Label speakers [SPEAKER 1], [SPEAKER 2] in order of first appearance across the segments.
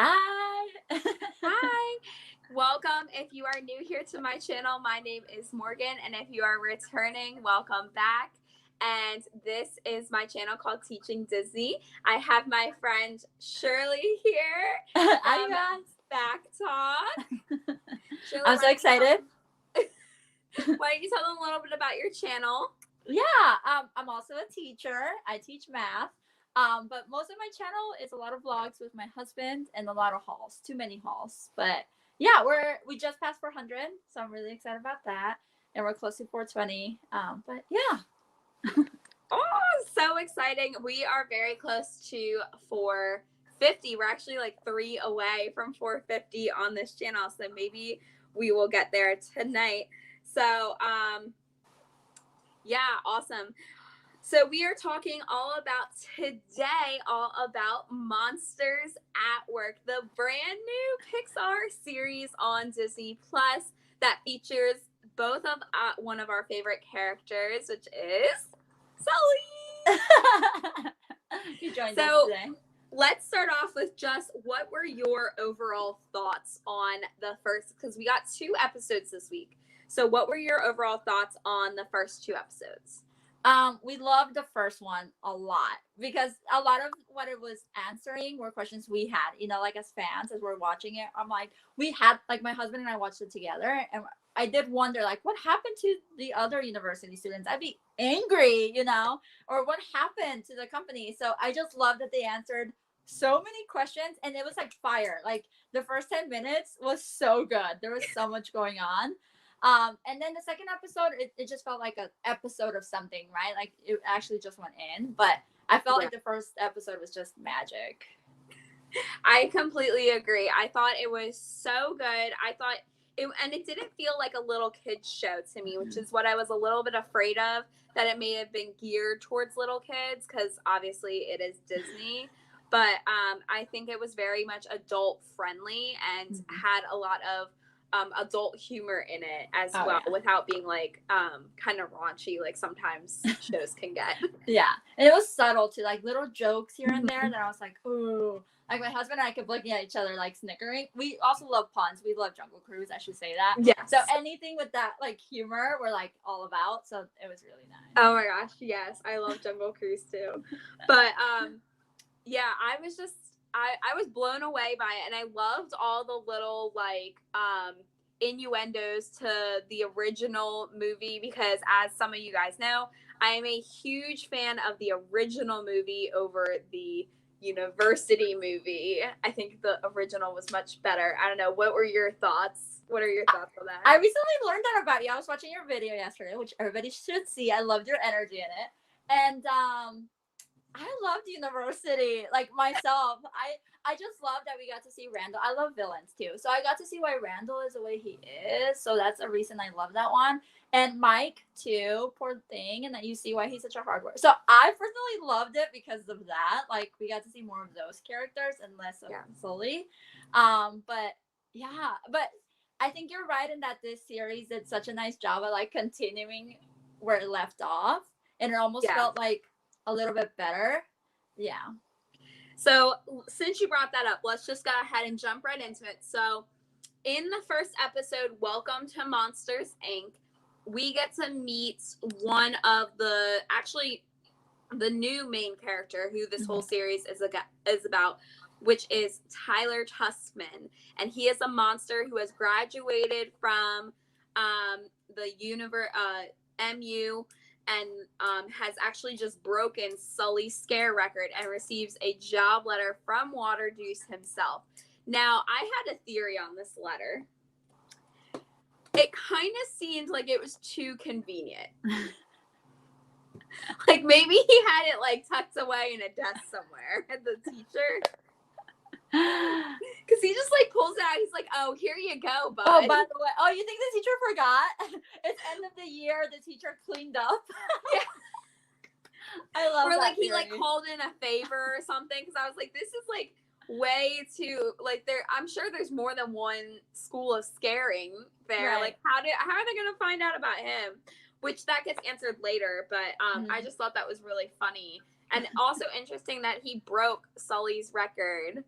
[SPEAKER 1] Hi.
[SPEAKER 2] Hi, welcome. If you are new here to my channel, my name is Morgan, and if you are returning, welcome back. And this is my channel called Teaching Disney. I have my friend Shirley here
[SPEAKER 1] Hi,
[SPEAKER 2] from
[SPEAKER 1] guys.
[SPEAKER 2] Backttalk. Shirley,
[SPEAKER 1] I'm so excited.
[SPEAKER 2] why don't you tell them a little bit about your channel?
[SPEAKER 1] Yeah, I'm also a teacher. I teach math. But most of my channel is a lot of vlogs with my husband and a lot of hauls. Too many hauls. But yeah, we just passed 400, so I'm really excited about that. And we're close to 420. But yeah.
[SPEAKER 2] Oh, so exciting. We are very close to 450. We're actually like 3 away from 450 on this channel. So maybe we will get there tonight. So, yeah, awesome. So we are talking all about Monsters at Work, the brand new Pixar series on Disney Plus that features both of one of our favorite characters, which is Sully.
[SPEAKER 1] You joined us
[SPEAKER 2] So
[SPEAKER 1] today.
[SPEAKER 2] let's start off with just what were your overall thoughts on the first, because we got 2 episodes this week. So what were your overall thoughts on the first 2 episodes?
[SPEAKER 1] We loved the first one a lot because a lot of what it was answering were questions we had, like as fans, as we're watching it. I'm like, like my husband and I watched it together, and I did wonder, like, what happened to the other university students? I'd be angry, or what happened to the company? So I just love that they answered so many questions, and it was like fire. Like the first 10 minutes was so good. There was so much going on. And then the second episode, it just felt like an episode of something, right? Like it actually just went in, but I felt like the first episode was just magic.
[SPEAKER 2] I completely agree. I thought it was so good. I thought and it didn't feel like a little kids show to me, which is what I was a little bit afraid of, that it may have been geared towards little kids, because obviously it is Disney. But I think it was very much adult friendly and had a lot of adult humor in it as well, without being like kind of raunchy like sometimes shows can get.
[SPEAKER 1] Yeah, and it was subtle too, like little jokes here and there that I was like, ooh. Like my husband and I kept looking at each other like snickering. We also love puns. We love Jungle Cruise, I should say that.
[SPEAKER 2] Yeah.
[SPEAKER 1] So anything with that like humor we're like all about. So it was really nice.
[SPEAKER 2] Oh my gosh, yes. I love Jungle Cruise too. But yeah, I was just I was blown away by it, and I loved all the little like innuendos to the original movie, because as some of you guys know, I am a huge fan of the original movie over the university movie. I think the original was much better. I don't know. What were your thoughts? What are your thoughts on that?
[SPEAKER 1] I recently learned that about you. I was watching your video yesterday, which everybody should see. I loved your energy in it. And I loved University, like myself. I just love that we got to see Randall. I love villains too, so I got to see why Randall is the way he is. So that's a reason I love that one. And Mike too, poor thing, and that you see why he's such a hard worker. So I personally loved it because of that. Like we got to see more of those characters and less of Sully. But yeah, but I think you're right in that this series did such a nice job of like continuing where it left off, and it almost felt like a little bit better. Yeah.
[SPEAKER 2] So since you brought that up, let's just go ahead and jump right into it. So in the first episode, Welcome to Monsters, Inc., we get to meet one of the new main character who this whole series is about, which is Tyler Tuskman. And he is a monster who has graduated from the MU, and has actually just broken Sully's scare record and receives a job letter from Waterdeuse himself. Now, I had a theory on this letter. It kind of seemed like it was too convenient. Like maybe he had it like tucked away in a desk somewhere at the teacher. Because he just like pulls it out. He's like, "Oh, here you go, bud."
[SPEAKER 1] Oh, by the way, you think the teacher forgot? It's end of the year. The teacher cleaned up.
[SPEAKER 2] Yeah.
[SPEAKER 1] I love
[SPEAKER 2] or
[SPEAKER 1] that.
[SPEAKER 2] Or like
[SPEAKER 1] theory.
[SPEAKER 2] he like called in a favor or something. Because I was like, this is like way too like there. I'm sure there's more than one school of scaring there. Right. Like how are they gonna find out about him? Which that gets answered later. But I just thought that was really funny, and also interesting that he broke Sully's record.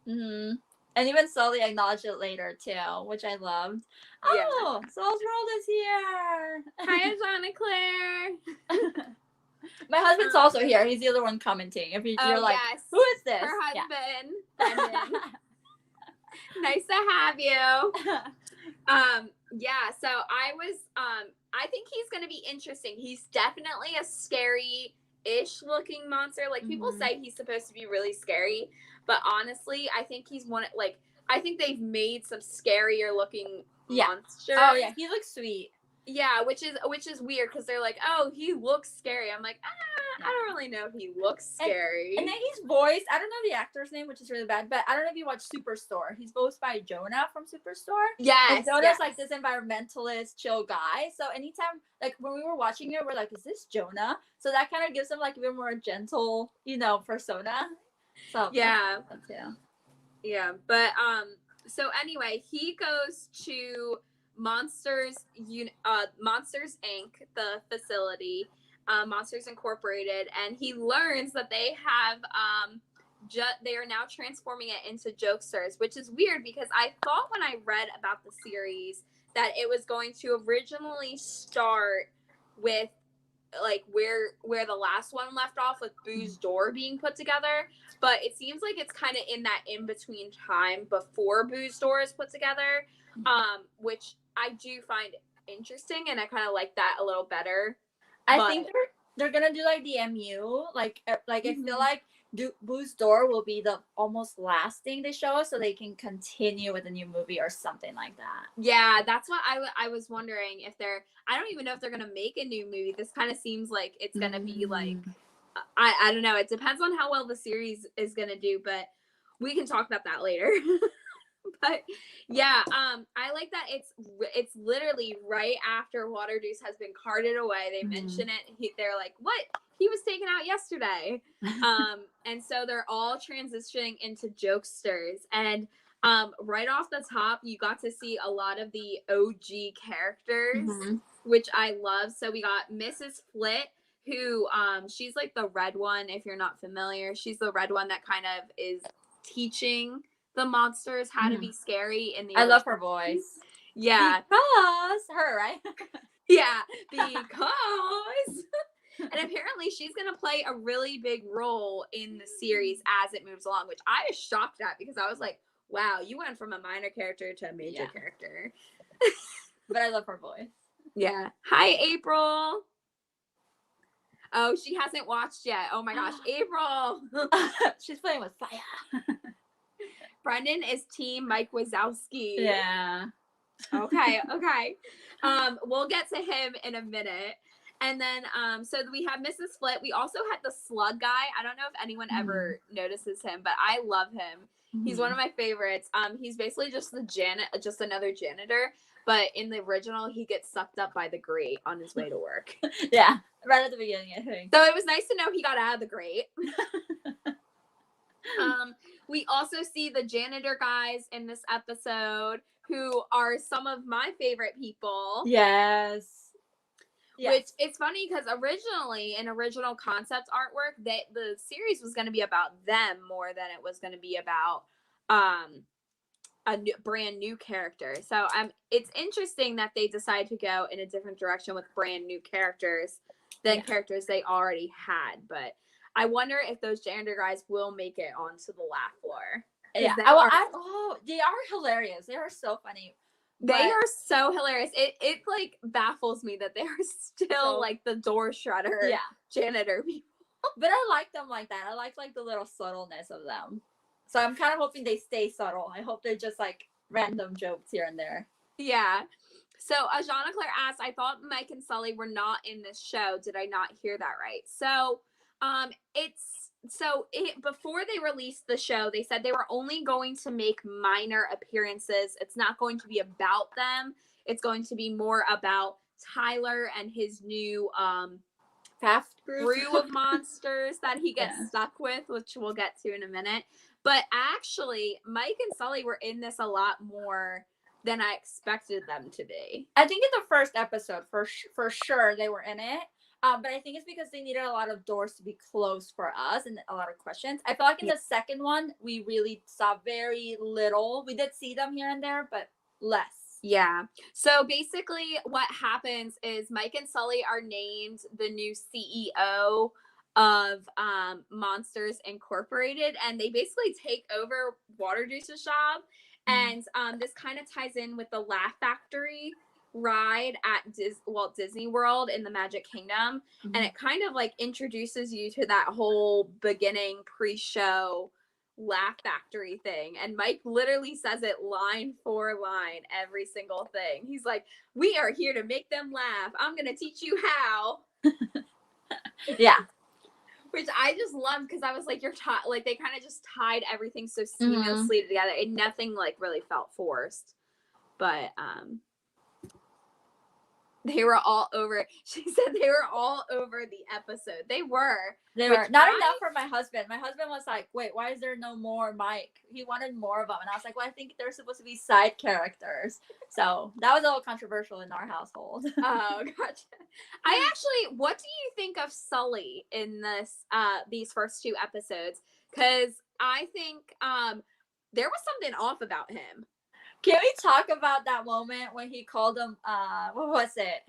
[SPEAKER 1] Mm-hmm. And even Sully acknowledged it later too, which I loved.
[SPEAKER 2] Yeah.
[SPEAKER 1] Oh, Soul's World is here.
[SPEAKER 2] Hi, Ajana Claire.
[SPEAKER 1] My husband's also here. He's the other one commenting. If you're like,
[SPEAKER 2] yes.
[SPEAKER 1] who is this?
[SPEAKER 2] Her husband, Brendan. Nice to have you. Yeah, so I think he's gonna be interesting. He's definitely a scary-ish looking monster. Like people say he's supposed to be really scary, but honestly, I think he's I think they've made some scarier looking monsters.
[SPEAKER 1] Oh yeah, he looks sweet.
[SPEAKER 2] Yeah, which is weird because they're like, oh, he looks scary. I'm like, I don't really know if he looks scary.
[SPEAKER 1] And then he's voiced, I don't know the actor's name, which is really bad, but I don't know if you watch Superstore. He's voiced by Jonah from Superstore.
[SPEAKER 2] Yes.
[SPEAKER 1] And Jonah's like this environmentalist, chill guy. So anytime, like when we were watching it, we're like, is this Jonah? So that kind of gives him like even more gentle, persona. So
[SPEAKER 2] yeah.
[SPEAKER 1] Yeah.
[SPEAKER 2] Yeah, but so anyway, he goes to Monsters Inc., the facility, Monsters Incorporated, and he learns that they have they are now transforming it into jokesters, which is weird because I thought when I read about the series that it was going to originally start with like where the last one left off with Boo's door being put together, but it seems like it's kind of in that in between time before Boo's door is put together, which I do find interesting, and I kind of like that a little better.
[SPEAKER 1] I think they're gonna do like the MU, like I feel like Boo's door will be the almost last thing they show us, so they can continue with a new movie or something like that.
[SPEAKER 2] Yeah, that's what I was wondering if they're. I don't even know if they're gonna make a new movie. This kind of seems like it's gonna be like, I don't know. It depends on how well the series is gonna do, but we can talk about that later. But yeah, I like that it's literally right after Waterdeep has been carted away. They mention it. They're like, what? He was taken out yesterday. And so they're all transitioning into jokesters. And right off the top, you got to see a lot of the OG characters, which I love. So we got Mrs. Flit, who she's like the red one, if you're not familiar. She's the red one that kind of is teaching the monsters how to be scary in the
[SPEAKER 1] I love her voice.
[SPEAKER 2] Yeah.
[SPEAKER 1] Because her, right?
[SPEAKER 2] Yeah, because and apparently she's gonna play a really big role in the series as it moves along, which I was shocked at because I was like, wow, you went from a minor character to a major character.
[SPEAKER 1] But I love her voice.
[SPEAKER 2] Yeah. Hi, April. Oh, she hasn't watched yet. Oh my gosh, April.
[SPEAKER 1] She's playing with fire.
[SPEAKER 2] Brendan is team Mike Wazowski.
[SPEAKER 1] Yeah.
[SPEAKER 2] Okay. We'll get to him in a minute. And then, so we have Mrs. Flit. We also had the slug guy. I don't know if anyone ever notices him, but I love him. He's one of my favorites. He's basically just just another janitor. But in the original, he gets sucked up by the grate on his way to work.
[SPEAKER 1] Yeah, right at the beginning, I think.
[SPEAKER 2] So it was nice to know he got out of the grate. We also see the janitor guys in this episode, who are some of my favorite people.
[SPEAKER 1] Yes.
[SPEAKER 2] Which it's funny because originally in original concept artwork, the series was going to be about them more than it was going to be about brand new character. So it's interesting that they decide to go in a different direction with brand new characters than characters they already had. But I wonder if those janitor guys will make it onto the laugh floor.
[SPEAKER 1] Yeah. They are hilarious. They are so funny.
[SPEAKER 2] They are so hilarious. It like baffles me that they are still like the door shredder janitor people.
[SPEAKER 1] But I like them like that. I like the little subtleness of them. So I'm kind of hoping they stay subtle. I hope they're just like random jokes here and there.
[SPEAKER 2] Yeah. So Ajana Claire asked, I thought Mike and Sully were not in this show. Did I not hear that right? So before they released the show, they said they were only going to make minor appearances. It's not going to be about them. It's going to be more about Tyler and his new crew of monsters that he gets stuck with, which we'll get to in a minute. But actually, Mike and Sully were in this a lot more than I expected them to be.
[SPEAKER 1] I think in the first episode, for sure, they were in it. But I think it's because they needed a lot of doors to be closed for us and a lot of questions. I feel like in the second one, we really saw very little. We did see them here and there, but less.
[SPEAKER 2] Yeah. So basically what happens is Mike and Sully are named the new CEO of Monsters Incorporated, and they basically take over Water Juice's job. And this kind of ties in with the Laugh Factory ride at Walt Disney World in the Magic Kingdom. And it kind of like introduces you to that whole beginning pre-show Laugh Factory thing. And Mike literally says it line for line, every single thing. He's like, we are here to make them laugh. I'm going to teach you how.
[SPEAKER 1] Yeah.
[SPEAKER 2] Which I just love, because I was like, like they kind of just tied everything so seamlessly together. And nothing like really felt forced. But they were all over. She said they were all over the episode. They were.
[SPEAKER 1] Not enough for my husband. My husband was like, wait, why is there no more Mike? He wanted more of them. And I was like, well, I think they're supposed to be side characters. So that was a little controversial in our household.
[SPEAKER 2] Oh, gotcha. What do you think of Sully in these first two episodes? Because I think there was something off about him.
[SPEAKER 1] Can we talk about that moment when he called him, what was it?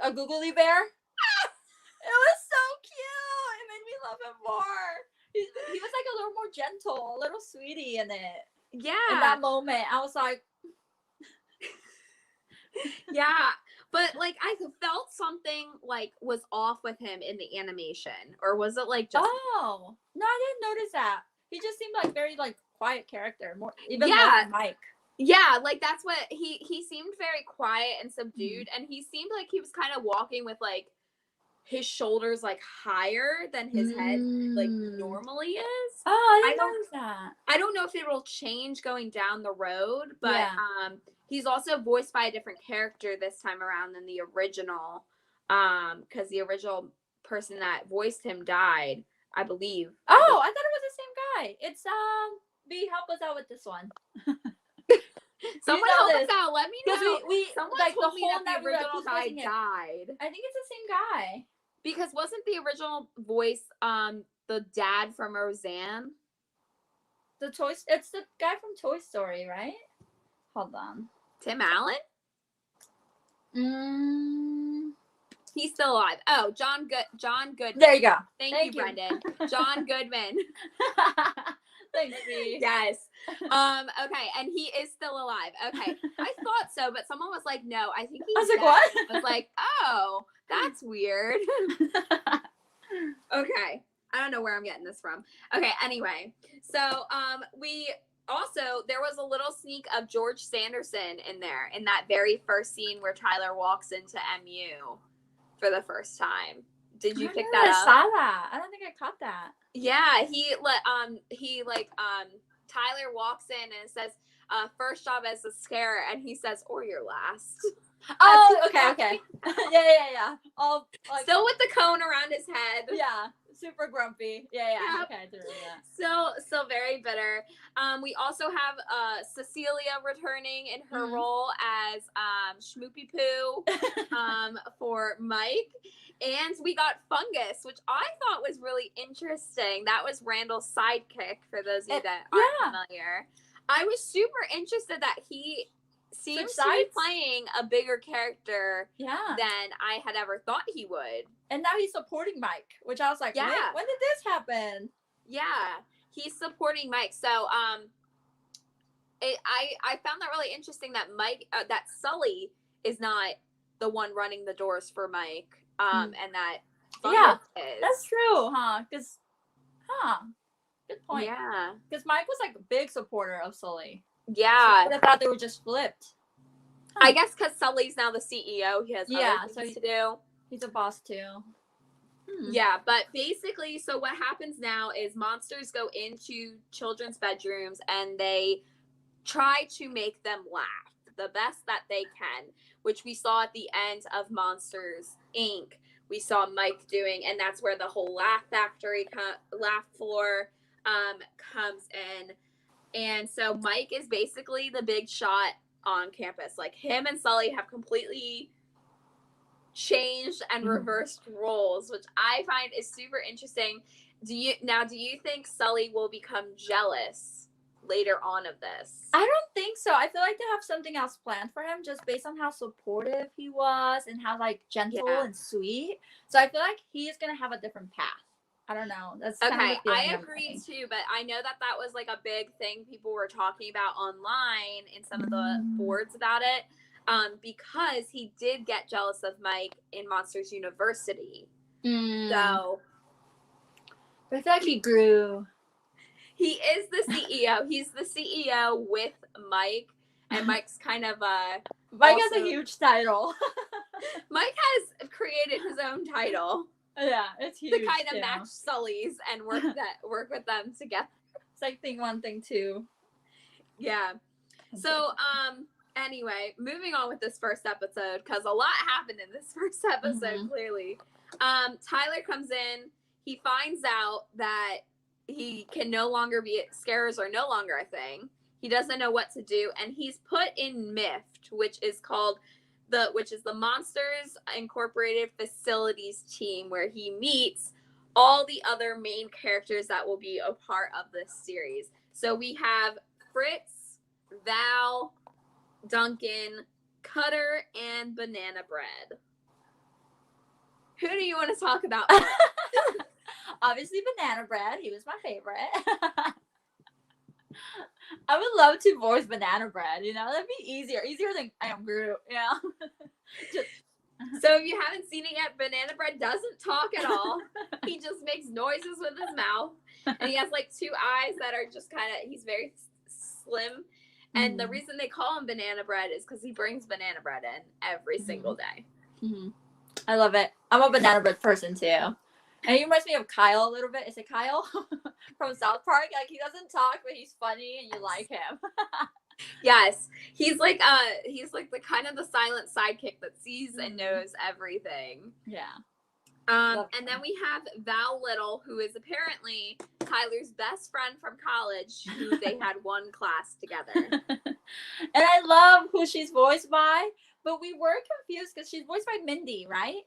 [SPEAKER 1] A googly bear? It was so cute. It made me love him more. He was like a little more gentle, a little sweetie in it.
[SPEAKER 2] Yeah.
[SPEAKER 1] In that moment, I was like...
[SPEAKER 2] Yeah. But like, I felt something like was off with him in the animation. Or was it like just...
[SPEAKER 1] Oh. No, I didn't notice that. He just seemed like very like quiet character. More more than Mike.
[SPEAKER 2] Yeah, like that's what he seemed very quiet and subdued, and he seemed like he was kind of walking with like his shoulders like higher than his head like normally is.
[SPEAKER 1] Oh, I didn't notice that.
[SPEAKER 2] I don't know if it will change going down the road, but he's also voiced by a different character this time around than the original, because the original person that voiced him died, I believe.
[SPEAKER 1] Oh, I thought it was the same guy. It's B, help us out with this one.
[SPEAKER 2] Someone help us out. Let me know.
[SPEAKER 1] We
[SPEAKER 2] someone
[SPEAKER 1] like
[SPEAKER 2] told
[SPEAKER 1] the
[SPEAKER 2] me
[SPEAKER 1] whole
[SPEAKER 2] that the original guy died.
[SPEAKER 1] I think it's the same guy.
[SPEAKER 2] Because wasn't the original voice the dad from Roseanne?
[SPEAKER 1] It's the guy from Toy Story, right? Hold on.
[SPEAKER 2] Tim Allen? He's still alive. Oh, John Goodman.
[SPEAKER 1] There you go.
[SPEAKER 2] Thank you, Brendan. John Goodman.
[SPEAKER 1] Thanks, B.
[SPEAKER 2] Yes. Okay, and he is still alive. Okay. I thought so, but someone was like, no, I think he's dead.
[SPEAKER 1] What?
[SPEAKER 2] I was like, oh, that's weird. Okay. I don't know where I'm getting this from. Okay, anyway. So there was a little sneak of George Sanderson in there in that very first scene where Tyler walks into MU for the first time. Did you pick that up?
[SPEAKER 1] I saw that. I don't think I caught that.
[SPEAKER 2] Yeah, Tyler walks in and says, first job as a scare, and he says, or your last.
[SPEAKER 1] Oh, okay. Yeah. All like,
[SPEAKER 2] still with the cone around his head.
[SPEAKER 1] Yeah, super grumpy. Yeah. Yep. Okay, I do that.
[SPEAKER 2] Still very bitter. We also have Cecilia returning in her role as Schmoopy Poo for Mike. And we got Fungus, which I thought was really interesting. That was Randall's sidekick, for those of you that aren't familiar. I was super interested that he seems to be playing a bigger character than I had ever thought he would.
[SPEAKER 1] And now he's supporting Mike, which I was like, wait, when did this happen?
[SPEAKER 2] Yeah, he's supporting Mike. So I found that really interesting that that Sully is not the one running the doors for Mike. And that Fungus is.
[SPEAKER 1] That's true, huh? Good point.
[SPEAKER 2] Yeah.
[SPEAKER 1] Because Mike was like a big supporter of Sully.
[SPEAKER 2] Yeah.
[SPEAKER 1] I would have thought they were just flipped.
[SPEAKER 2] I guess because Sully's now the CEO, he has other things to do.
[SPEAKER 1] He's a boss too.
[SPEAKER 2] Yeah, but basically, so what happens now is monsters go into children's bedrooms and they try to make them laugh the best that they can, which we saw at the end of Monsters, Inc. We saw Mike doing, and that's where the whole Laugh Factory, laugh floor comes in. And so Mike is basically the big shot on campus. Like, him and Sully have completely changed and reversed roles, which I find is super interesting. Do you think Sully will become jealous later on of this?
[SPEAKER 1] I don't think so. I feel like they have something else planned for him, just based on how supportive he was and how like gentle and sweet. So I feel like he's gonna have a different path. I don't know. That's kind of the feeling
[SPEAKER 2] I agree too, but I know that was like a big thing people were talking about online in some of the boards about it, because he did get jealous of Mike in Monsters University. So,
[SPEAKER 1] but I feel like he grew.
[SPEAKER 2] He is the CEO. He's the CEO with Mike, and Mike's kind of
[SPEAKER 1] Mike has a huge title.
[SPEAKER 2] Mike has created his own title.
[SPEAKER 1] Yeah, it's huge.
[SPEAKER 2] To kind of match Sully's and work with them together.
[SPEAKER 1] It's like thing one, thing two.
[SPEAKER 2] Yeah. So anyway, moving on with this first episode, because a lot happened in this first episode, clearly. Tyler comes in, he finds out that he can no longer be scares are no longer a thing. He doesn't know what to do, and he's put in MIFT, which is the Monsters Incorporated Facilities team, where he meets all the other main characters that will be a part of this series. So we have Fritz, Val, Duncan, Cutter, and Banana Bread. Who do you want to talk about?
[SPEAKER 1] Obviously, Banana Bread. He was my favorite. I would love to voice Banana Bread. That'd be easier than I am Groot.
[SPEAKER 2] So if you haven't seen it yet, Banana Bread doesn't talk at all. He just makes noises with his mouth, and he has like two eyes that are just he's very slim. And the reason they call him Banana Bread is because he brings banana bread in every single day.
[SPEAKER 1] I love it. I'm a Banana Bread person too. And he reminds me of Kyle a little bit. Is it Kyle from South Park? Like, he doesn't talk, but he's funny and you like him.
[SPEAKER 2] Yes, he's like the kind of the silent sidekick that sees and knows everything.
[SPEAKER 1] Yeah.
[SPEAKER 2] And then we have Val Little, who is apparently Tyler's best friend from college, who they had one class together.
[SPEAKER 1] And I love who she's voiced by, but we were confused because she's voiced by Mindy, right?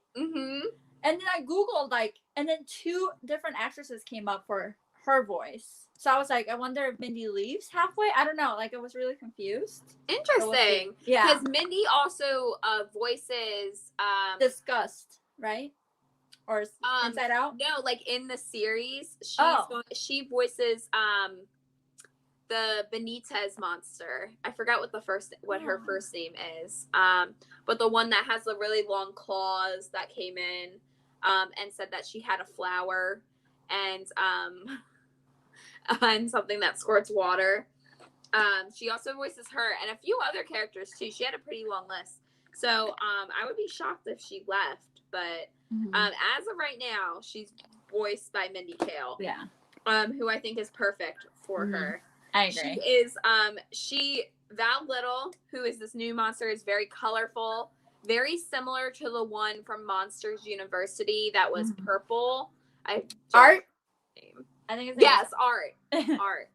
[SPEAKER 1] And then I Googled, and then two different actresses came up for her voice. So I was like, I wonder if Mindy leaves halfway. I don't know. I was really confused.
[SPEAKER 2] Interesting.
[SPEAKER 1] Yeah.
[SPEAKER 2] Because Mindy also voices...
[SPEAKER 1] Disgust, right? Or Inside Out?
[SPEAKER 2] No, in the series, she voices the Benitez monster. I forgot what her first name is. But the one that has the really long claws that came in and said that she had a flower and and something that squirts water. She also voices her and a few other characters too. She had a pretty long list. So I would be shocked if she left, but as of right now, she's voiced by Mindy Kaling.
[SPEAKER 1] Yeah.
[SPEAKER 2] Who I think is perfect for her.
[SPEAKER 1] I agree.
[SPEAKER 2] She is Val Little, who is this new monster, is very colorful, very similar to the one from Monsters University that was purple.
[SPEAKER 1] Art? I think it's
[SPEAKER 2] Art. Art.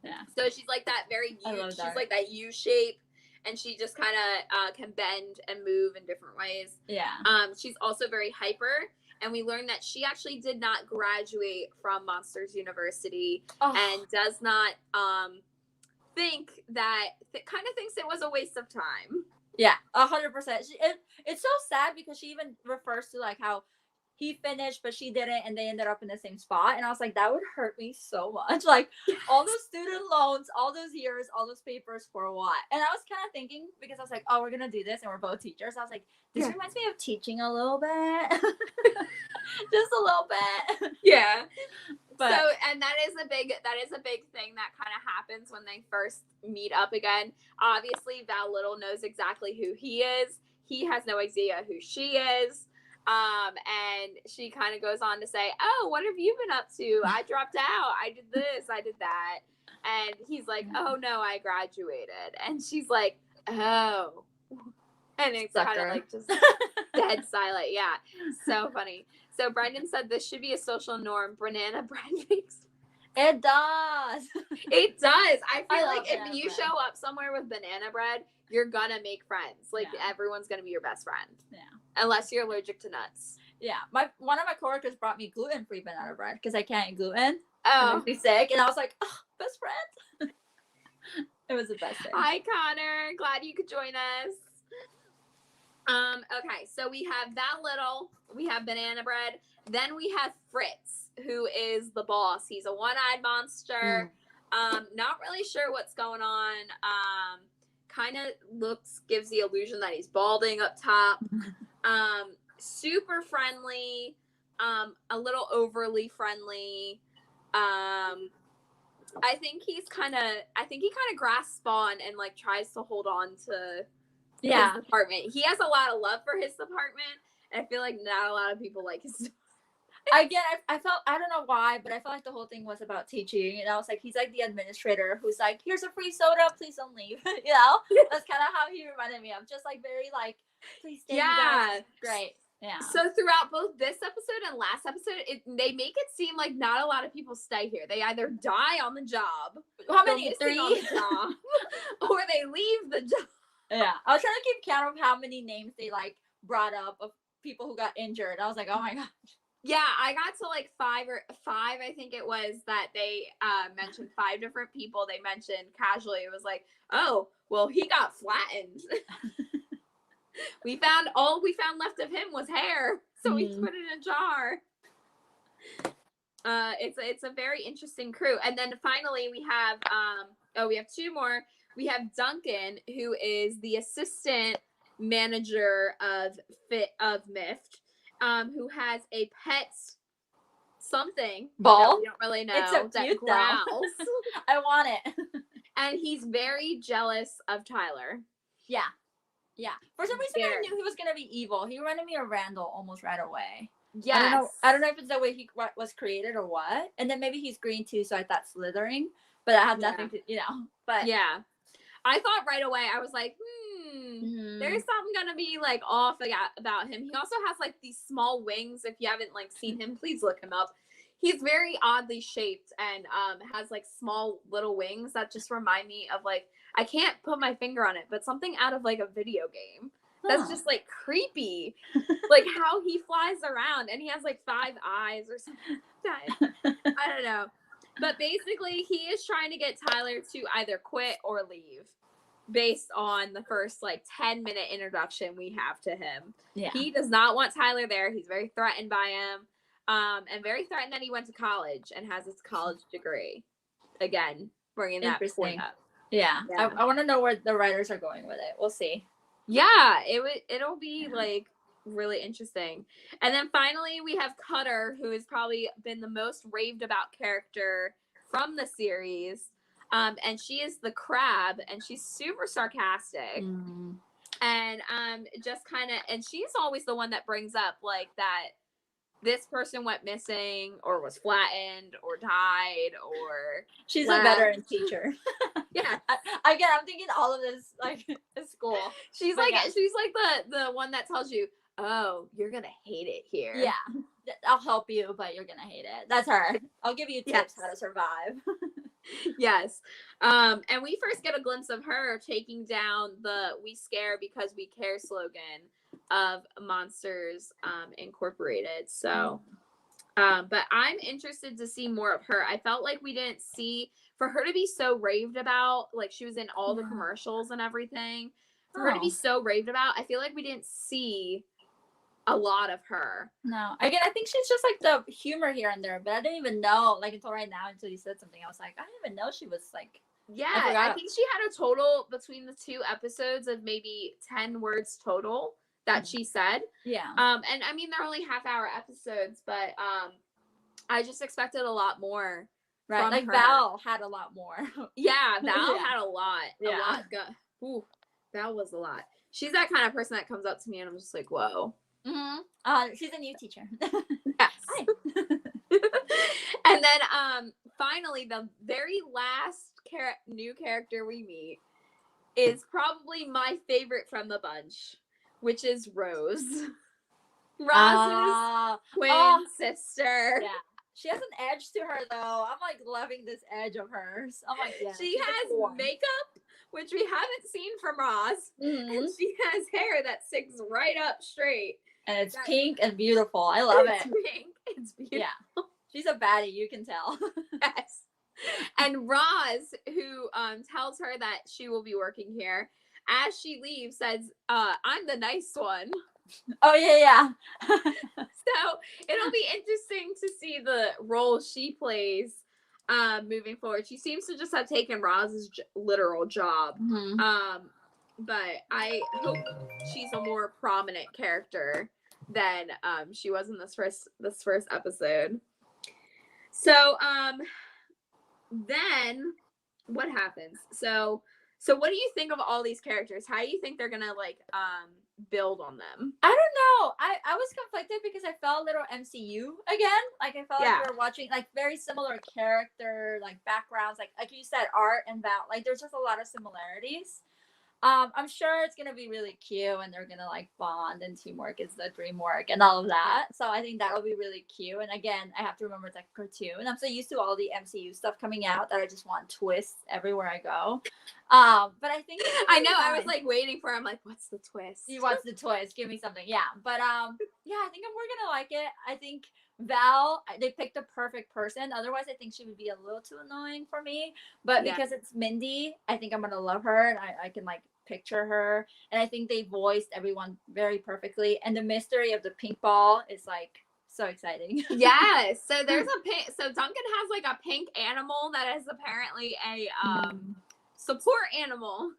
[SPEAKER 1] Yeah.
[SPEAKER 2] So she's like that she's like that U shape, and she just kind of can bend and move in different ways.
[SPEAKER 1] Yeah.
[SPEAKER 2] She's also very hyper, and we learned that she actually did not graduate from Monsters University and does not think that kind of thinks it was a waste of time.
[SPEAKER 1] Yeah, 100%. It's so sad because she even refers to how he finished, but she didn't, and they ended up in the same spot. And I was like, that would hurt me so much. All those student loans, all those years, all those papers for what? And I was kind of thinking, because I was like, oh, we're gonna do this, and we're both teachers. I was like, this reminds me of teaching a little bit, just a little bit.
[SPEAKER 2] Yeah.
[SPEAKER 1] But
[SPEAKER 2] and that is a big thing that kind of happens when they first meet up again. Obviously, Val Little knows exactly who he is. He has no idea who she is. And she kind of goes on to say, oh, what have you been up to? I dropped out. I did this. I did that. And he's like, oh, no, I graduated. And she's like, oh. And it's kind of just dead silent. Yeah. So funny. So Brendan said this should be a social norm. Banana bread makes.
[SPEAKER 1] It does.
[SPEAKER 2] It does. I feel like if you show up somewhere with banana bread, you're gonna make friends. Everyone's gonna be your best friend.
[SPEAKER 1] Yeah.
[SPEAKER 2] unless you're allergic to nuts.
[SPEAKER 1] Yeah, one of my coworkers brought me gluten-free banana bread because I can't eat gluten.
[SPEAKER 2] Oh,
[SPEAKER 1] It makes me sick, and I was like, oh, best friend. It was the best thing.
[SPEAKER 2] Hi, Connor. Glad you could join us. Okay, so we have we have banana bread. Then we have Fritz, who is the boss. He's a one-eyed monster. Not really sure what's going on. Kind of gives the illusion that he's balding up top. Super friendly. A little overly friendly. I think he kind of grasps on and like tries to hold on to his department. He has a lot of love for his department, and I feel like not a lot of people like his.
[SPEAKER 1] Again, I felt, I don't know why, but I felt like the whole thing was about teaching, and I was like, he's like the administrator who's like, here's a free soda, please don't leave. You know, that's kind of how he reminded me of, just like very like, please stay.
[SPEAKER 2] Yeah,
[SPEAKER 1] great. Yeah.
[SPEAKER 2] So throughout both this episode and last episode, they make it seem like not a lot of people stay here. They either die on the job,
[SPEAKER 1] how many? 3
[SPEAKER 2] on the job, or they leave the job.
[SPEAKER 1] Yeah, I was trying to keep count of how many names they like brought up of people who got injured. I was like, oh my gosh.
[SPEAKER 2] Yeah, I got to like five, I think it was, that they mentioned 5 different people. They mentioned casually. It was like, oh, well, he got flattened. All we found left of him was hair, so we put it in a jar. It's a very interesting crew. And then finally we have we have 2 more. We have Duncan, who is the assistant manager of MIFT, who has a pet something
[SPEAKER 1] ball.
[SPEAKER 2] We don't really know.
[SPEAKER 1] It's so cute, growls. I want it.
[SPEAKER 2] And he's very jealous of Tyler.
[SPEAKER 1] Yeah. Yeah. For some reason, I knew he was gonna be evil. He reminded me of Randall almost right away.
[SPEAKER 2] Yes.
[SPEAKER 1] I don't know if it's the way he was created or what. And then maybe he's green too, so I thought Slytherin. But I had nothing to, But
[SPEAKER 2] yeah, I thought right away. I was like, there's something gonna be like off about him. He also has like these small wings. If you haven't like seen him, please look him up. He's very oddly shaped and has like small little wings that just remind me of like, I can't put my finger on it, but something out of like a video game. That's just like creepy. Like how he flies around and he has like 5 eyes or something. I don't know. But basically he is trying to get Tyler to either quit or leave based on the first like 10-minute introduction we have to him. Yeah. He does not want Tyler there. He's very threatened by him. And very threatened that he went to college and has his college degree. Again, bringing that point up.
[SPEAKER 1] Yeah. I want to know where the writers are going with it. We'll see.
[SPEAKER 2] Yeah, it'll be like really interesting. And then finally we have Cutter, who has probably been the most raved about character from the series. And she is the crab, and she's super sarcastic. And just kind of, and she's always the one that brings up like that this person went missing or was flattened or died or
[SPEAKER 1] she's a veteran teacher.
[SPEAKER 2] Yeah.
[SPEAKER 1] Again, I'm thinking all of this like in school.
[SPEAKER 2] She's like the one that tells you, oh, you're gonna hate it here.
[SPEAKER 1] Yeah. I'll help you, but you're gonna hate it. That's her. I'll give you tips how to survive.
[SPEAKER 2] Yes. And we first get a glimpse of her taking down the "We Scare Because We Care" slogan of Monsters Incorporated. So but I'm interested to see more of her. I felt like we didn't see, for her to be so raved about, like she was in all the commercials and everything, for her to be so raved about, I feel like we didn't see a lot of her. No.
[SPEAKER 1] Again, I think she's just like the humor here and there, but I didn't even know, like until right now, until you said something, I was like, I didn't even know she was like,
[SPEAKER 2] I think she had a total between the 2 episodes of maybe 10 words total that she said. Yeah. And I mean, they're only half-hour episodes, but I just expected a lot more.
[SPEAKER 1] Right. Like her. Val had a lot more.
[SPEAKER 2] Yeah, Val had a lot. Yeah. A lot. Ooh, Val was a lot. She's that kind of person that comes up to me and I'm just like, whoa.
[SPEAKER 1] She's a new teacher.
[SPEAKER 2] Yes. Hi. And then finally, the very last new character we meet is probably my favorite from the bunch, which is Rose. Rose's twin sister.
[SPEAKER 1] Yeah. she has an edge to her though. I'm like loving this edge of hers. I'm like, yeah.
[SPEAKER 2] She has makeup, which we haven't seen from Roz, and she has hair that sticks right up straight.
[SPEAKER 1] And it's pink and beautiful. I love it.
[SPEAKER 2] Pink. It's beautiful.
[SPEAKER 1] Yeah. She's a baddie, you can tell.
[SPEAKER 2] Yes. And Roz, who tells her that she will be working here, as she leaves, says, I'm the nice one.
[SPEAKER 1] Oh, yeah.
[SPEAKER 2] So it'll be interesting to see the role she plays moving forward. She seems to just have taken Roz's literal job. But I hope she's a more prominent character than she was in this first episode. So then what happens? So what do you think of all these characters? How do you think they're gonna like build on them?
[SPEAKER 1] I don't know. I was conflicted because I felt a little MCU again. Like I felt like we were watching like very similar character, like backgrounds, like you said, Art and Val. Like there's just a lot of similarities. I'm sure it's gonna be really cute and they're gonna like bond and teamwork is the dream work and all of that. So I think that'll be really cute. And again, I have to remember it's like a cartoon. I'm so used to all the MCU stuff coming out that I just want twists everywhere I go. But I think
[SPEAKER 2] I know I was like waiting for. I'm like, what's the twist?
[SPEAKER 1] What's the twist? Give me something. Yeah. But yeah, I think we're gonna like it. I think Val, they picked the perfect person. Otherwise, I think she would be a little too annoying for me. But because it's Mindy, I think I'm gonna love her, and I can like picture her. And I think they voiced everyone very perfectly. And the mystery of the pink ball is like so exciting.
[SPEAKER 2] Yes. So there's a pink. So Duncan has like a pink animal that is apparently a support animal.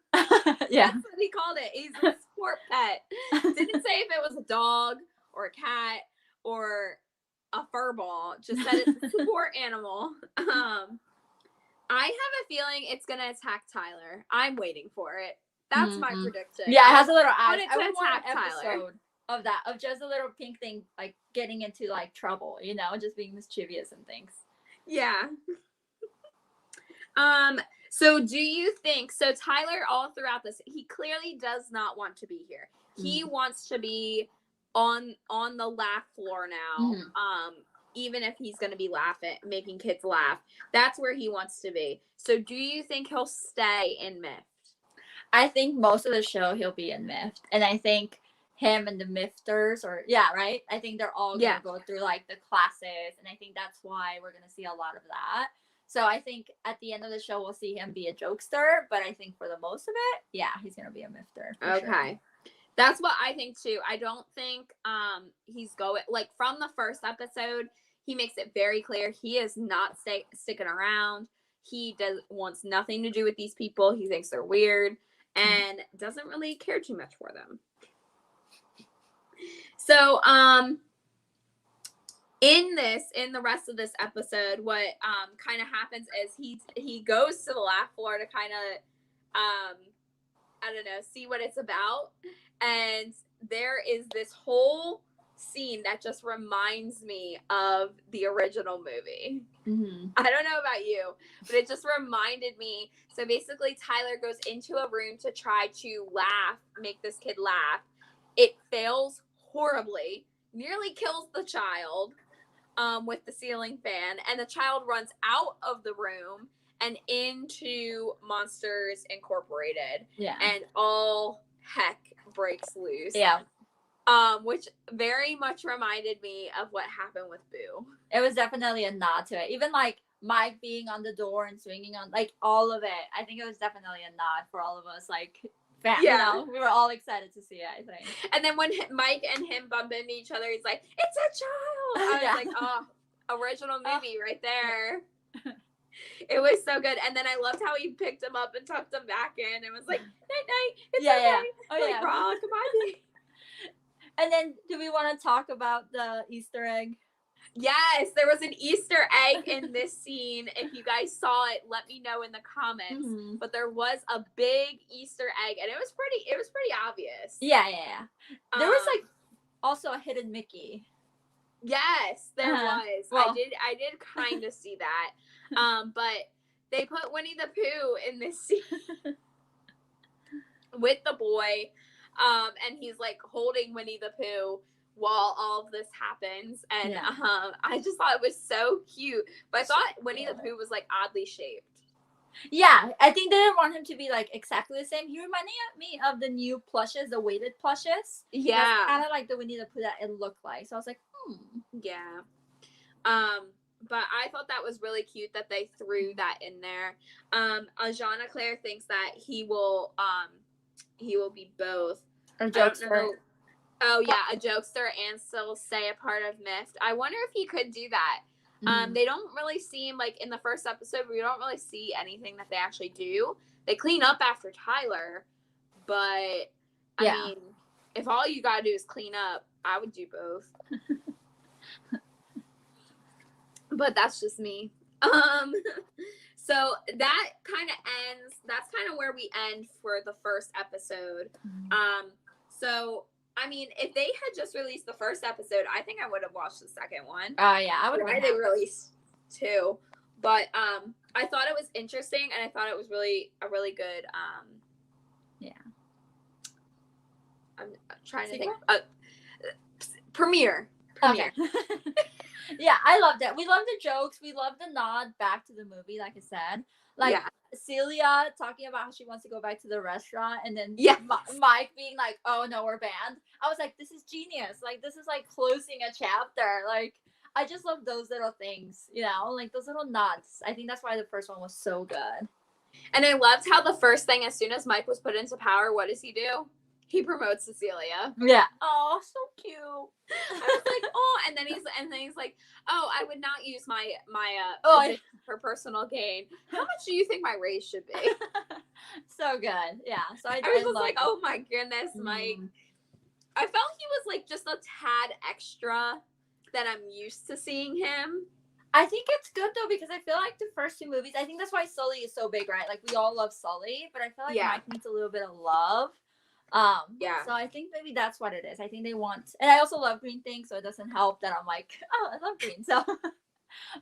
[SPEAKER 1] Yeah.
[SPEAKER 2] That's what he called it. He's a support pet. Didn't say if it was a dog or a cat or a fur ball. Just said it's a support animal. I have a feeling it's gonna attack Tyler. I'm waiting for it. That's my prediction.
[SPEAKER 1] Yeah, it has a little eyes.
[SPEAKER 2] I
[SPEAKER 1] would want
[SPEAKER 2] an episode
[SPEAKER 1] of that, of just a little pink thing like getting into like trouble, you know, just being mischievous and things.
[SPEAKER 2] Yeah. So do you think, so Tyler all throughout this, he clearly does not want to be here. He wants to be on the laugh floor now. Even if he's going to be making kids laugh, that's where he wants to be. So do you think he'll stay in Miffed?
[SPEAKER 1] I think most of the show he'll be in Miffed, and I think him and the Mifters, right? I think they're all gonna go through like the classes, and I think that's why we're gonna see a lot of that. So I think at the end of the show we'll see him be a jokester, but I think for the most of it, he's gonna be a Mifter.
[SPEAKER 2] Okay. Sure. That's what I think too. I don't think he's going, like, from the first episode, he makes it very clear he is not sticking around. He wants nothing to do with these people. He thinks they're weird and doesn't really care too much for them. So, in the rest of this episode, what kind of happens is he goes to the laugh floor to kind of, I don't know, see what it's about. And there is this whole scene that just reminds me of the original movie. I don't know about you, but it just reminded me. So basically, Tyler goes into a room to try to make this kid laugh. It fails horribly, nearly kills the child with the ceiling fan, and the child runs out of the room and into Monsters Incorporated. Yeah. And all heck breaks loose. Yeah. Which very much reminded me of what happened with Boo. It was definitely a nod to it. Even like Mike being on the door and swinging on, like, all of it. I think it was definitely a nod for all of us, like, fans. Yeah. You know, we were all excited to see it, I think. And then when Mike and him bump into each other, he's like, "It's a child!" I was like, oh, original movie right there. It was so good. And then I loved how he picked him up and tucked him back in and was like, "Night-night, it's okay." Yeah. Oh, like, Rob, goodbye. And then, do we want to talk about the Easter egg? Yes, there was an Easter egg in this scene. If you guys saw it, let me know in the comments. Mm-hmm. But there was a big Easter egg, and it was pretty obvious. Yeah. There was like also a hidden Mickey. Yes, there was. Well, I did kind of see that. But they put Winnie the Pooh in this scene with the boy. And he's like holding Winnie the Pooh while all of this happens. And
[SPEAKER 1] Yeah.
[SPEAKER 2] I just thought it was so cute. But I thought Winnie the Pooh was like oddly shaped.
[SPEAKER 1] Yeah, I think they didn't want him to be like exactly the same. He reminded me of the new plushes, the weighted plushes.
[SPEAKER 2] Yeah.
[SPEAKER 1] That's kind of like the Winnie the Pooh that it looked like. So I was like,
[SPEAKER 2] Yeah. But I thought that was really cute that they threw that in there. Ajana Claire thinks that he will be both.
[SPEAKER 1] a jokester.
[SPEAKER 2] Oh yeah, a jokester and still stay a part of Miffed. I wonder if he could do that. They don't really seem like in the first episode, we don't really see anything that they actually do. They clean up after Tyler, but I mean, if all you gotta do is clean up, I would do both. But that's just me. So that kind of ends. That's kind of where we end for the first episode. So I mean, if they had just released the first episode, I think I would have watched the second one.
[SPEAKER 1] Oh yeah, I would have.
[SPEAKER 2] Why they released two? But I thought it was interesting, and I thought it was a really good.
[SPEAKER 1] Yeah.
[SPEAKER 2] I'm trying to think. Premiere.
[SPEAKER 1] Okay. Yeah, I loved it. We love the jokes. We love the nod back to the movie, like I said. Like Celia talking about how she wants to go back to the restaurant, and then Mike being like, "Oh no, we're banned." I was like, "This is genius! Like this is like closing a chapter." Like I just love those little things, you know, like those little nods. I think that's why the first one was so good.
[SPEAKER 2] And I loved how the first thing, as soon as Mike was put into power, what does he do? He promotes Cecilia.
[SPEAKER 1] Yeah. Oh, so cute.
[SPEAKER 2] I was like, oh, and then he's like, oh, I would not use my for personal gain. How much do you think my raise should be?
[SPEAKER 1] So good. Yeah. So I
[SPEAKER 2] was just like, oh my goodness, Mike. I felt he was like just a tad extra than I'm used to seeing him.
[SPEAKER 1] I think it's good though, because I feel like the first two movies, I think that's why Sully is so big, right? Like we all love Sully, but I feel like Mike needs a little bit of love. So I think maybe that's what it is. I think they want, and I also love green things, so it doesn't help that I'm like, oh, I love green. So,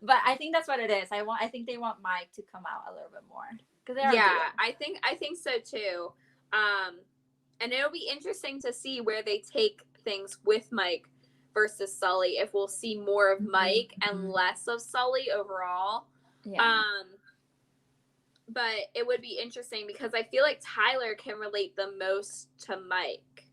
[SPEAKER 1] but I think that's what it is. I think they want Mike to come out a little bit more because they are.
[SPEAKER 2] I think so too. And it'll be interesting to see where they take things with Mike versus Sully. If we'll see more of Mike and less of Sully overall. Yeah. But it would be interesting because I feel like Tyler can relate the most to Mike.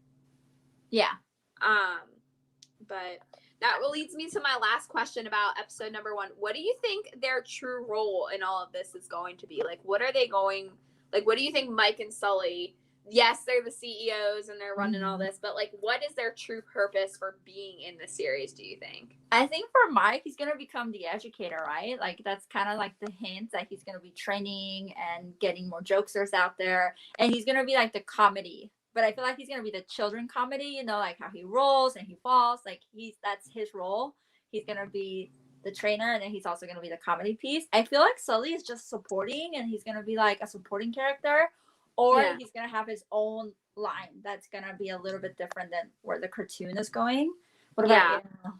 [SPEAKER 1] Yeah.
[SPEAKER 2] But that leads me to my last question about episode number 1. What do you think their true role in all of this is going to be? Like, what are they going, like, what do you think Mike and Sully, yes, they're the CEOs and they're running all this, but like, what is their true purpose for being in the series, do you think?
[SPEAKER 1] I think for Mike, he's going to become the educator, right? Like, that's kind of like the hint that he's going to be training and getting more jokesters out there. And he's going to be like the comedy. But I feel like he's going to be the children comedy, you know, like how he rolls and he falls. Like, that's his role. He's going to be the trainer, and then he's also going to be the comedy piece. I feel like Sully is just supporting, and he's going to be like a supporting character. Or he's going to have his own line that's going to be a little bit different than where the cartoon is going. What about you?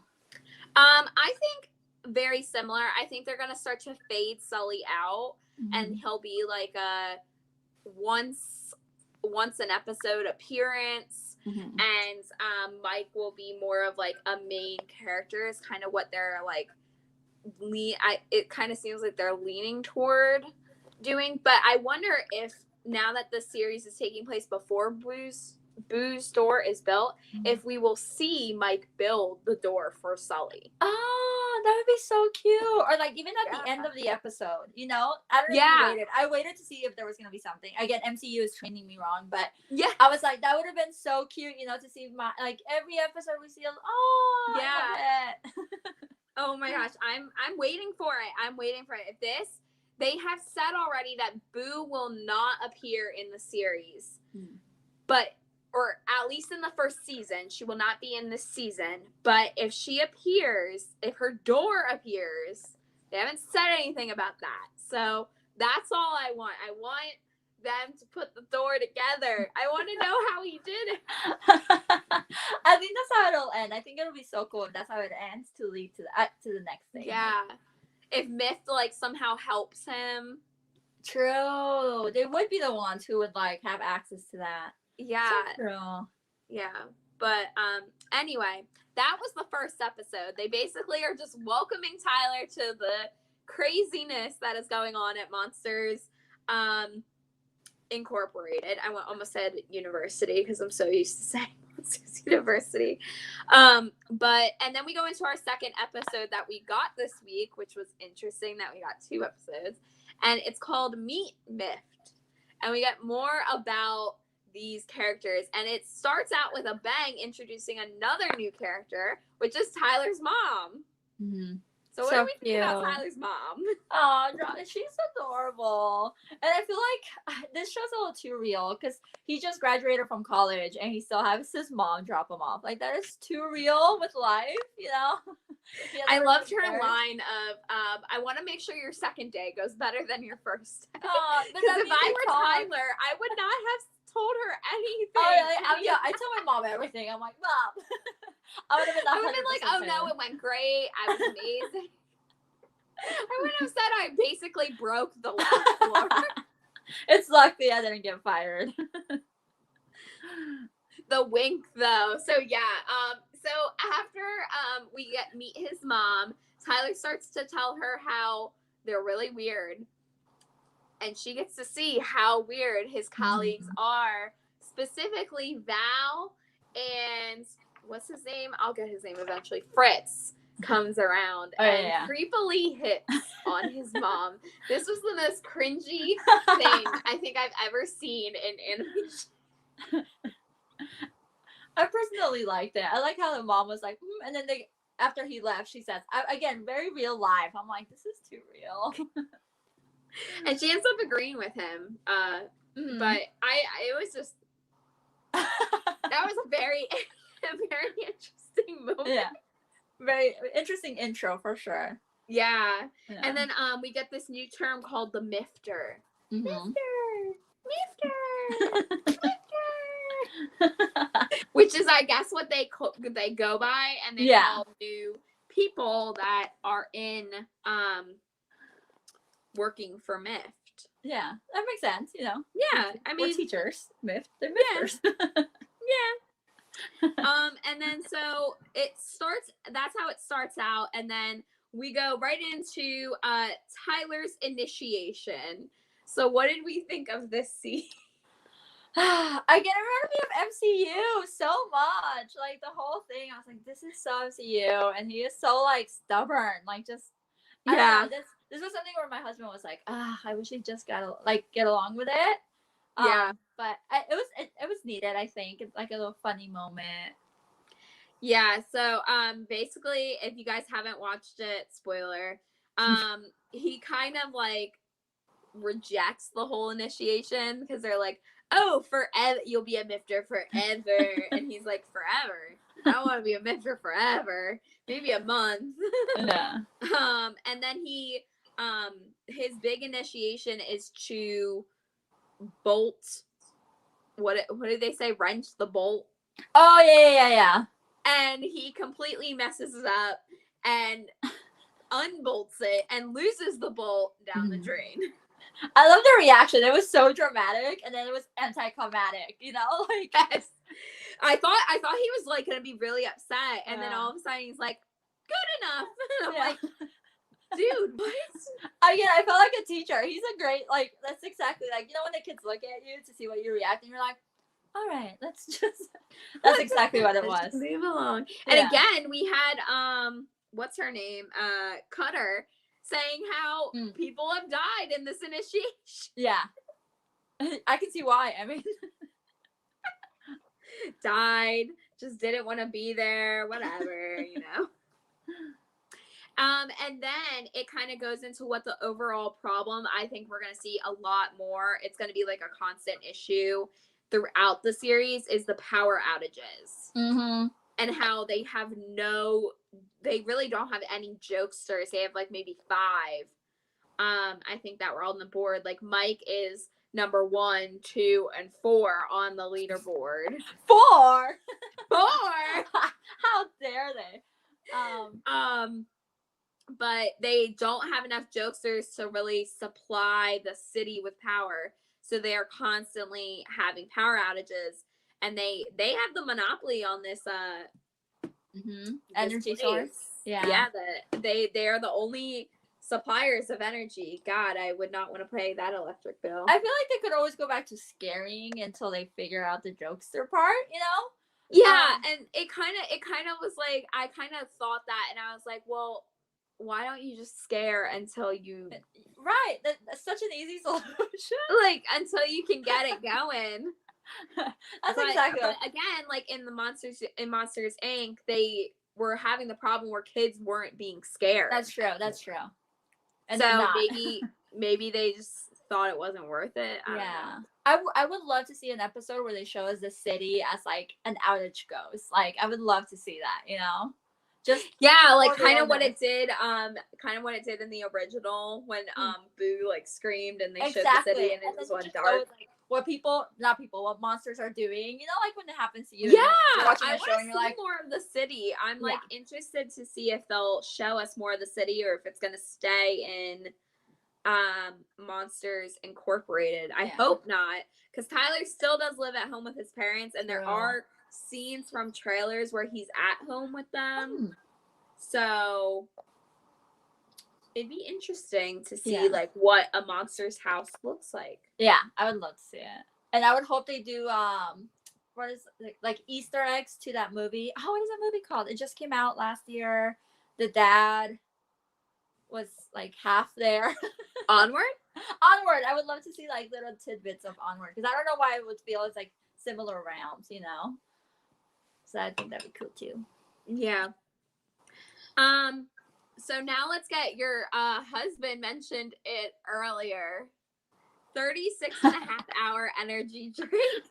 [SPEAKER 2] I think very similar. I think they're going to start to fade Sully out, and he'll be like a once an episode appearance, and Mike will be more of like a main character is kind of what they're like it kind of seems like they're leaning toward doing. But I wonder if now that the series is taking place before Boo's door is built, if we will see Mike build the door for Sully.
[SPEAKER 1] Oh, that would be so cute. Or like even at the end of the episode, you know? I don't know. I waited to see if there was going to be something. Again, MCU is training me wrong, but I was like, that would have been so cute, you know, to see my, like every episode we see, I love it.
[SPEAKER 2] Oh my gosh, I'm waiting for it. I'm waiting for it. If they have said already that Boo will not appear in the series, or at least in the first season, she will not be in this season. But if she appears, if her door appears, they haven't said anything about that. So that's all I want. I want them to put the door together. I want to know how he did it.
[SPEAKER 1] I think that's how it'll end. I think it'll be so cool if that's how it ends to lead to the next thing.
[SPEAKER 2] Yeah. If Myth like somehow helps him.
[SPEAKER 1] True. They would be the ones who would like have access to that.
[SPEAKER 2] Yeah.
[SPEAKER 1] So true.
[SPEAKER 2] Yeah. But anyway, that was the first episode. They basically are just welcoming Tyler to the craziness that is going on at Monsters Incorporated. I almost said university because I'm so used to saying Monsters University. But and then we go into our second episode that we got this week, which was interesting that we got 2 episodes, and it's called Meet Miffed, and we get more about these characters, and it starts out with a bang introducing another new character, which is Tyler's mom.
[SPEAKER 1] Mm-hmm.
[SPEAKER 2] So what do we think about Tyler's mom?
[SPEAKER 1] Oh, she's adorable. And I feel like this show's a little too real because he just graduated from college and he still has his mom drop him off. Like, that is too real with life, you know?
[SPEAKER 2] I loved her line of, I want to make sure your second day goes better than your first day. Because if I were Tyler, I would not have told her anything.
[SPEAKER 1] Oh, yeah, I tell my mom everything. I'm like, Mom. I would have been
[SPEAKER 2] like, oh no, it went great. I was amazing. I wouldn't have said I basically broke the last floor.
[SPEAKER 1] It's lucky I didn't get fired.
[SPEAKER 2] The wink, though. So yeah. So after we meet his mom, Tyler starts to tell her how they're really weird, and she gets to see how weird his colleagues are. Specifically, Val and what's his name? I'll get his name eventually. Fritz comes around and creepily hits on his mom. This was the most cringy thing I think I've ever seen in animation.
[SPEAKER 1] I personally liked it. I like how the mom was like, and then after he left, she says, again, very real life. I'm like, this is too real.
[SPEAKER 2] And she ends up agreeing with him. But it was just, that was a very interesting moment.
[SPEAKER 1] Yeah. Very interesting intro for sure.
[SPEAKER 2] Yeah. And then we get this new term called the Mifter. Mifter. Which is, I guess, what they go by, and they call new people that are in working for Mift.
[SPEAKER 1] Yeah, that makes sense, you know.
[SPEAKER 2] Yeah, I mean,
[SPEAKER 1] we're teachers. Mift, they're Mifters.
[SPEAKER 2] Yeah. And then so that's how it starts out, and then we go right into Tyler's initiation. So what did we think of this scene?
[SPEAKER 1] Again, it reminded me of MCU so much. Like, the whole thing, I was like, this is so MCU, and he is so, like, stubborn. Like, just, I don't know, this was something where my husband was like, I wish he just get along with it. But it was needed, I think. It's like a little funny moment.
[SPEAKER 2] Yeah, so basically, if you guys haven't watched it, spoiler, he kind of like rejects the whole initiation because they're like, oh, forever, you'll be a Mifter forever. And he's like, forever? I don't want to be a Mifter forever. Maybe a month.
[SPEAKER 1] Yeah.
[SPEAKER 2] And then he, his big initiation is to bolt, what did they say? Wrench the bolt?
[SPEAKER 1] Oh, yeah.
[SPEAKER 2] And he completely messes it up and unbolts it and loses the bolt down the drain.
[SPEAKER 1] I love the reaction. It was so dramatic, and then it was anticlimactic. You know, like,
[SPEAKER 2] yes. I thought he was like gonna be really upset, and then all of a sudden he's like, "Good enough." And I'm like, "Dude, what?"
[SPEAKER 1] Again, I felt like a teacher. He's a great, like, that's exactly like, you know, when the kids look at you to see what you react, and you're like, all right, that's exactly what it was.
[SPEAKER 2] Move along. And again, we had what's her name? Cutter saying how people have died in this initiation. Yeah.
[SPEAKER 1] I can see why. I mean,
[SPEAKER 2] died, just didn't want to be there, whatever, you know. And then it kind of goes into what the overall problem, I think we're going to see a lot more. It's going to be like a constant issue throughout the series is the power outages.
[SPEAKER 1] Mm-hmm.
[SPEAKER 2] And how they really don't have any jokesters. They have like maybe 5. I think that were on the board. Like Mike is number 1, 2, and 4 on the leaderboard.
[SPEAKER 1] 4?
[SPEAKER 2] 4?
[SPEAKER 1] How dare they?
[SPEAKER 2] But they don't have enough jokesters to really supply the city with power. So they are constantly having power outages. And they have the monopoly on this
[SPEAKER 1] Energy source.
[SPEAKER 2] Yeah, they are the only suppliers of energy. God, I would not want to pay that electric bill.
[SPEAKER 1] I feel like they could always go back to scaring until they figure out the jokester part, you know?
[SPEAKER 2] Yeah, and it kind of was like, I kind of thought that, and I was like, well, why don't you just scare until you...
[SPEAKER 1] Right, that's such an easy solution.
[SPEAKER 2] Like, until you can get it going.
[SPEAKER 1] Exactly.
[SPEAKER 2] But again, like in Monsters Inc., they were having the problem where kids weren't being scared.
[SPEAKER 1] That's true. And
[SPEAKER 2] so maybe they just thought it wasn't worth it.
[SPEAKER 1] I would love to see an episode where they show us the city as like an outage goes. Like I would love to see that, you know? Just
[SPEAKER 2] like kind of what it did in the original when Boo like screamed and they showed the city and it was one dark.
[SPEAKER 1] What monsters are doing, you know, like when it happens to you.
[SPEAKER 2] Yeah,
[SPEAKER 1] you're watching
[SPEAKER 2] I
[SPEAKER 1] a show and you're like,
[SPEAKER 2] more of the city. I'm like interested to see if they'll show us more of the city or if it's gonna stay in Monsters Incorporated. I hope not, because Tyler still does live at home with his parents, and there are scenes from trailers where he's at home with them. So it'd be interesting to see like what a monster's house looks like.
[SPEAKER 1] Yeah, I would love to see it. And I would hope they do what is like Easter eggs to that movie. Oh, what is that movie called? It just came out last year. The dad was like half there.
[SPEAKER 2] Onward?
[SPEAKER 1] Onward. I would love to see like little tidbits of Onward, because I don't know why it would feel it's like similar realms, you know? So I think that'd be cool too.
[SPEAKER 2] Yeah. So now let's get your husband mentioned it earlier. 36 and a half hour energy drink.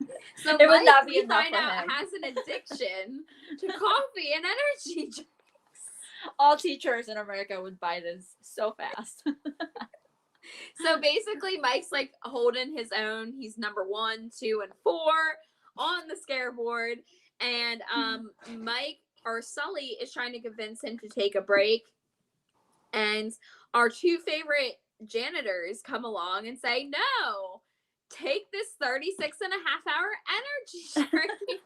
[SPEAKER 2] So
[SPEAKER 1] it would not be enough for him.
[SPEAKER 2] Has an addiction to coffee and energy drinks.
[SPEAKER 1] All teachers in America would buy this so fast.
[SPEAKER 2] So basically Mike's like holding his own. He's number 1, 2, and 4 on the scare board. And Mike or Sully is trying to convince him to take a break. And our 2 favorite janitors come along and say, no, take this 36 and a half hour energy drink.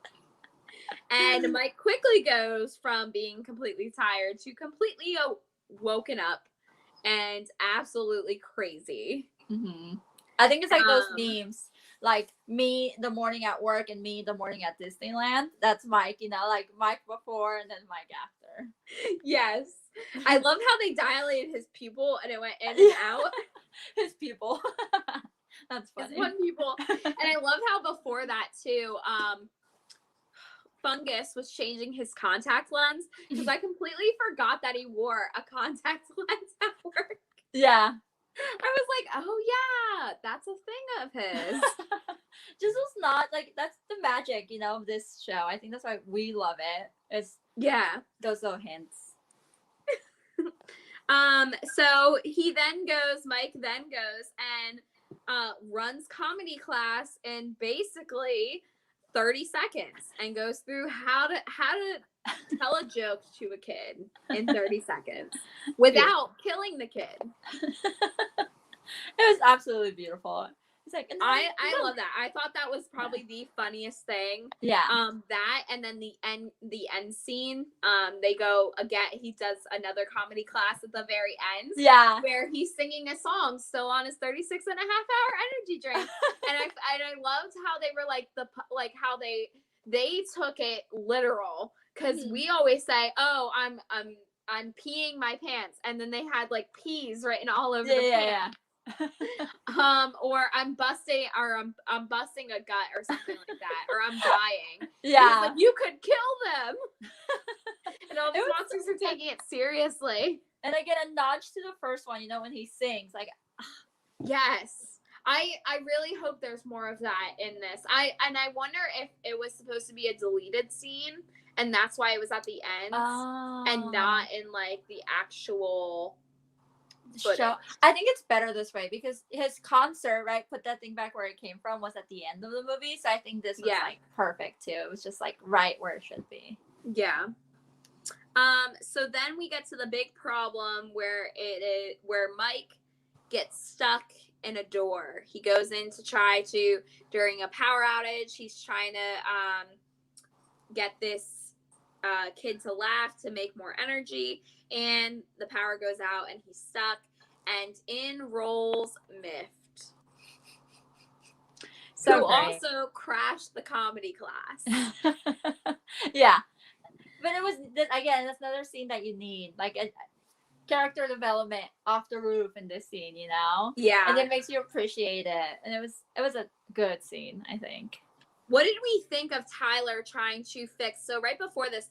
[SPEAKER 2] And Mike quickly goes from being completely tired to completely woken up and absolutely crazy.
[SPEAKER 1] I think it's like those memes, like me the morning at work and me the morning at Disneyland. That's Mike, you know, like Mike before and then Mike after.
[SPEAKER 2] Yes. I love how they dilated his pupil and it went in and out.
[SPEAKER 1] His pupil. That's funny.
[SPEAKER 2] His one pupil. And I love how before that too, Fungus was changing his contact lens, because I completely forgot that he wore a contact lens at work.
[SPEAKER 1] Yeah.
[SPEAKER 2] I was like, oh yeah, that's a thing of his.
[SPEAKER 1] Just was not like, that's the magic, you know, of this show. I think that's why we love it. It's those little hints.
[SPEAKER 2] So Mike then goes and runs comedy class in basically 30 seconds and goes through how to tell a joke to a kid in 30 seconds without killing the kid.
[SPEAKER 1] It was absolutely beautiful. It's like,
[SPEAKER 2] I love that. I thought that was probably the funniest thing.
[SPEAKER 1] Yeah.
[SPEAKER 2] That and then the end scene. They go again. He does another comedy class at the very end.
[SPEAKER 1] Yeah.
[SPEAKER 2] Where he's singing a song still on his 36 and a half hour energy drink. and I loved how they were like how they took it literal, because we always say, oh, I'm peeing my pants, and then they had like peas written all over the pants. Or I'm busting a gut or something like that, or I'm dying.
[SPEAKER 1] Yeah,
[SPEAKER 2] like, you could kill them. And all these monsters are taking it seriously.
[SPEAKER 1] And I get a nudge to the first one, you know, when he sings, like,
[SPEAKER 2] yes. I really hope there's more of that in this. I wonder if it was supposed to be a deleted scene, and that's why it was at the end and not in like the actual show.
[SPEAKER 1] I think it's better this way, because his concert, right, put that thing back where it came from, was at the end of the movie. So I think this was like perfect too. It was just like right where it should be.
[SPEAKER 2] Yeah. So then we get to the big problem where Mike gets stuck in a door. He goes in to try to, during a power outage, he's trying to get this kid to laugh to make more energy, and the power goes out and he's stuck, and in rolls Mift,
[SPEAKER 1] So
[SPEAKER 2] who
[SPEAKER 1] great.
[SPEAKER 2] also crashed the comedy class.
[SPEAKER 1] Yeah, but it was again, that's another scene that you need, like a character development off the roof in this scene, you know?
[SPEAKER 2] Yeah.
[SPEAKER 1] And it makes you appreciate it, and it was a good scene, I think.
[SPEAKER 2] What did we think of Tyler trying to fix? So right before this,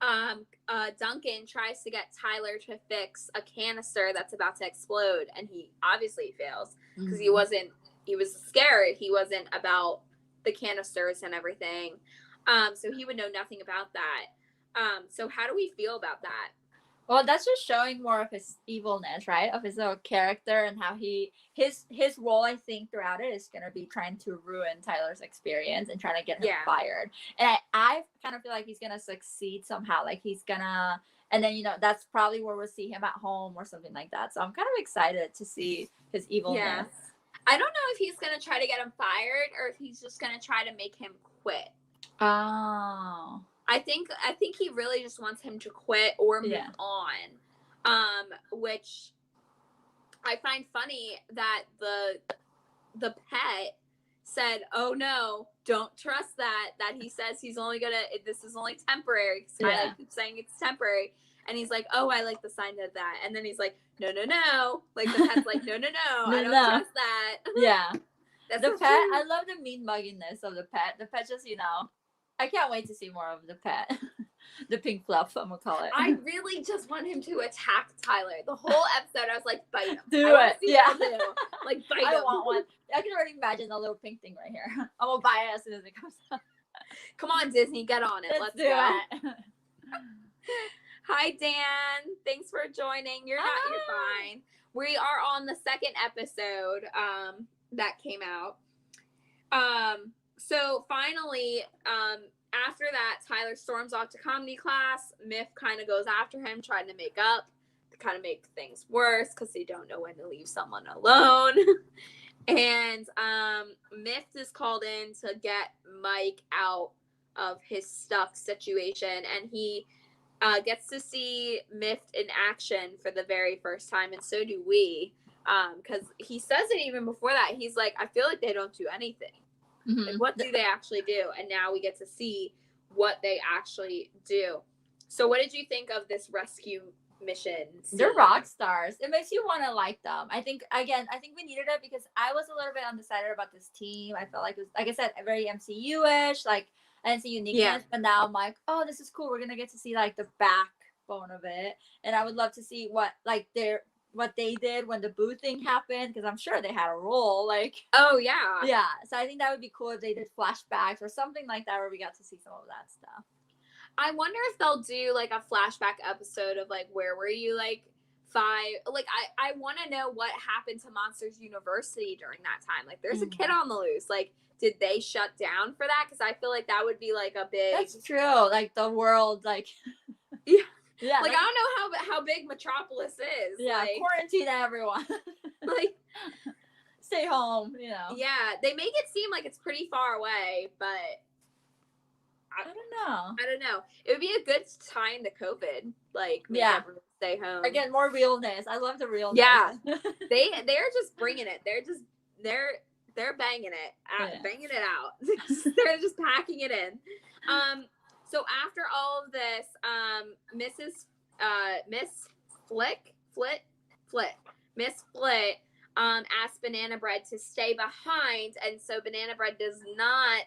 [SPEAKER 2] Duncan tries to get Tyler to fix a canister that's about to explode, and he obviously fails because he was scared. He wasn't about the canisters and everything. So he would know nothing about that. So how do we feel about that?
[SPEAKER 1] Well, that's just showing more of his evilness, right? Of his little character, and how his role, I think, throughout it is going to be trying to ruin Tyler's experience and trying to get him fired. And I kind of feel like he's going to succeed somehow. Like he's going to, and then, that's probably where we'll see him at home or something like that. So I'm kind of excited to see his evilness.
[SPEAKER 2] Yeah. I don't know if he's going to try to get him fired or if he's just going to try to make him quit.
[SPEAKER 1] Oh.
[SPEAKER 2] I think he really just wants him to quit or move on, which I find funny that the pet said, "Oh no, don't trust that he says he's only this is only temporary." Tyler keeps saying it's temporary, and he's like, "Oh, I like the sign of that," and then he's like, "No, like the pet's like, no, I don't trust that."
[SPEAKER 1] Yeah,
[SPEAKER 2] that's
[SPEAKER 1] the
[SPEAKER 2] so
[SPEAKER 1] pet.
[SPEAKER 2] cute.
[SPEAKER 1] I love the mean mugginess of the pet. The pet just, I can't wait to see more of the pet. The pink fluff, I'm gonna call it.
[SPEAKER 2] I really just want him to attack Tyler. The whole episode, I was like, bite him.
[SPEAKER 1] Do it. Yeah.
[SPEAKER 2] Like, bite him.
[SPEAKER 1] I want one. I can already imagine the little pink thing right here. I'm gonna buy it as soon as it comes out.
[SPEAKER 2] Come on, Disney, get on it. Let's
[SPEAKER 1] do
[SPEAKER 2] go.
[SPEAKER 1] it.
[SPEAKER 2] Hi, Dan. Thanks for joining. You're fine. We are on the second episode that came out. So finally, after that, Tyler storms off to comedy class. Miff kind of goes after him, trying to make up, to kind of make things worse because they don't know when to leave someone alone. And Miff is called in to get Mike out of his stuck situation, and he gets to see Miff in action for the very first time, and so do we, because he says it even before that. He's like, I feel like they don't do anything. Mm-hmm. Like, what do they actually do? And now we get to see what they actually do. So what did you think of this rescue mission scene?
[SPEAKER 1] They're rock stars. It makes you want to like them. I think we needed it because I was a little bit undecided about this team. I felt like it was, like I said, very MCU-ish. Like, I didn't see uniqueness, but now I'm like, oh, this is cool. We're going to get to see like the backbone of it. And I would love to see what they did when the boo thing happened, because I'm sure they had a role. Like,
[SPEAKER 2] oh yeah,
[SPEAKER 1] so I think that would be cool if they did flashbacks or something like that where we got to see some of that stuff.
[SPEAKER 2] I wonder if they'll do like a flashback episode of like, where were you like 5, like I want to know what happened to Monsters University during that time. Like, there's a kid on the loose. Like, did they shut down for that? Because I feel like that would be like a big.
[SPEAKER 1] That's true. Like the world, like
[SPEAKER 2] Yeah, like I don't know how big Metropolis is.
[SPEAKER 1] Yeah,
[SPEAKER 2] like,
[SPEAKER 1] quarantine everyone.
[SPEAKER 2] Like,
[SPEAKER 1] stay home,
[SPEAKER 2] Yeah, they make it seem like it's pretty far away, but
[SPEAKER 1] I don't know.
[SPEAKER 2] It would be a good time to COVID. Like, make everyone stay home.
[SPEAKER 1] Again, more realness. I love the realness.
[SPEAKER 2] Yeah, they're just bringing it. They're banging it, banging it out. They're just packing it in. So after all of this, Miss Flit asks Banana Bread to stay behind, and so Banana Bread does not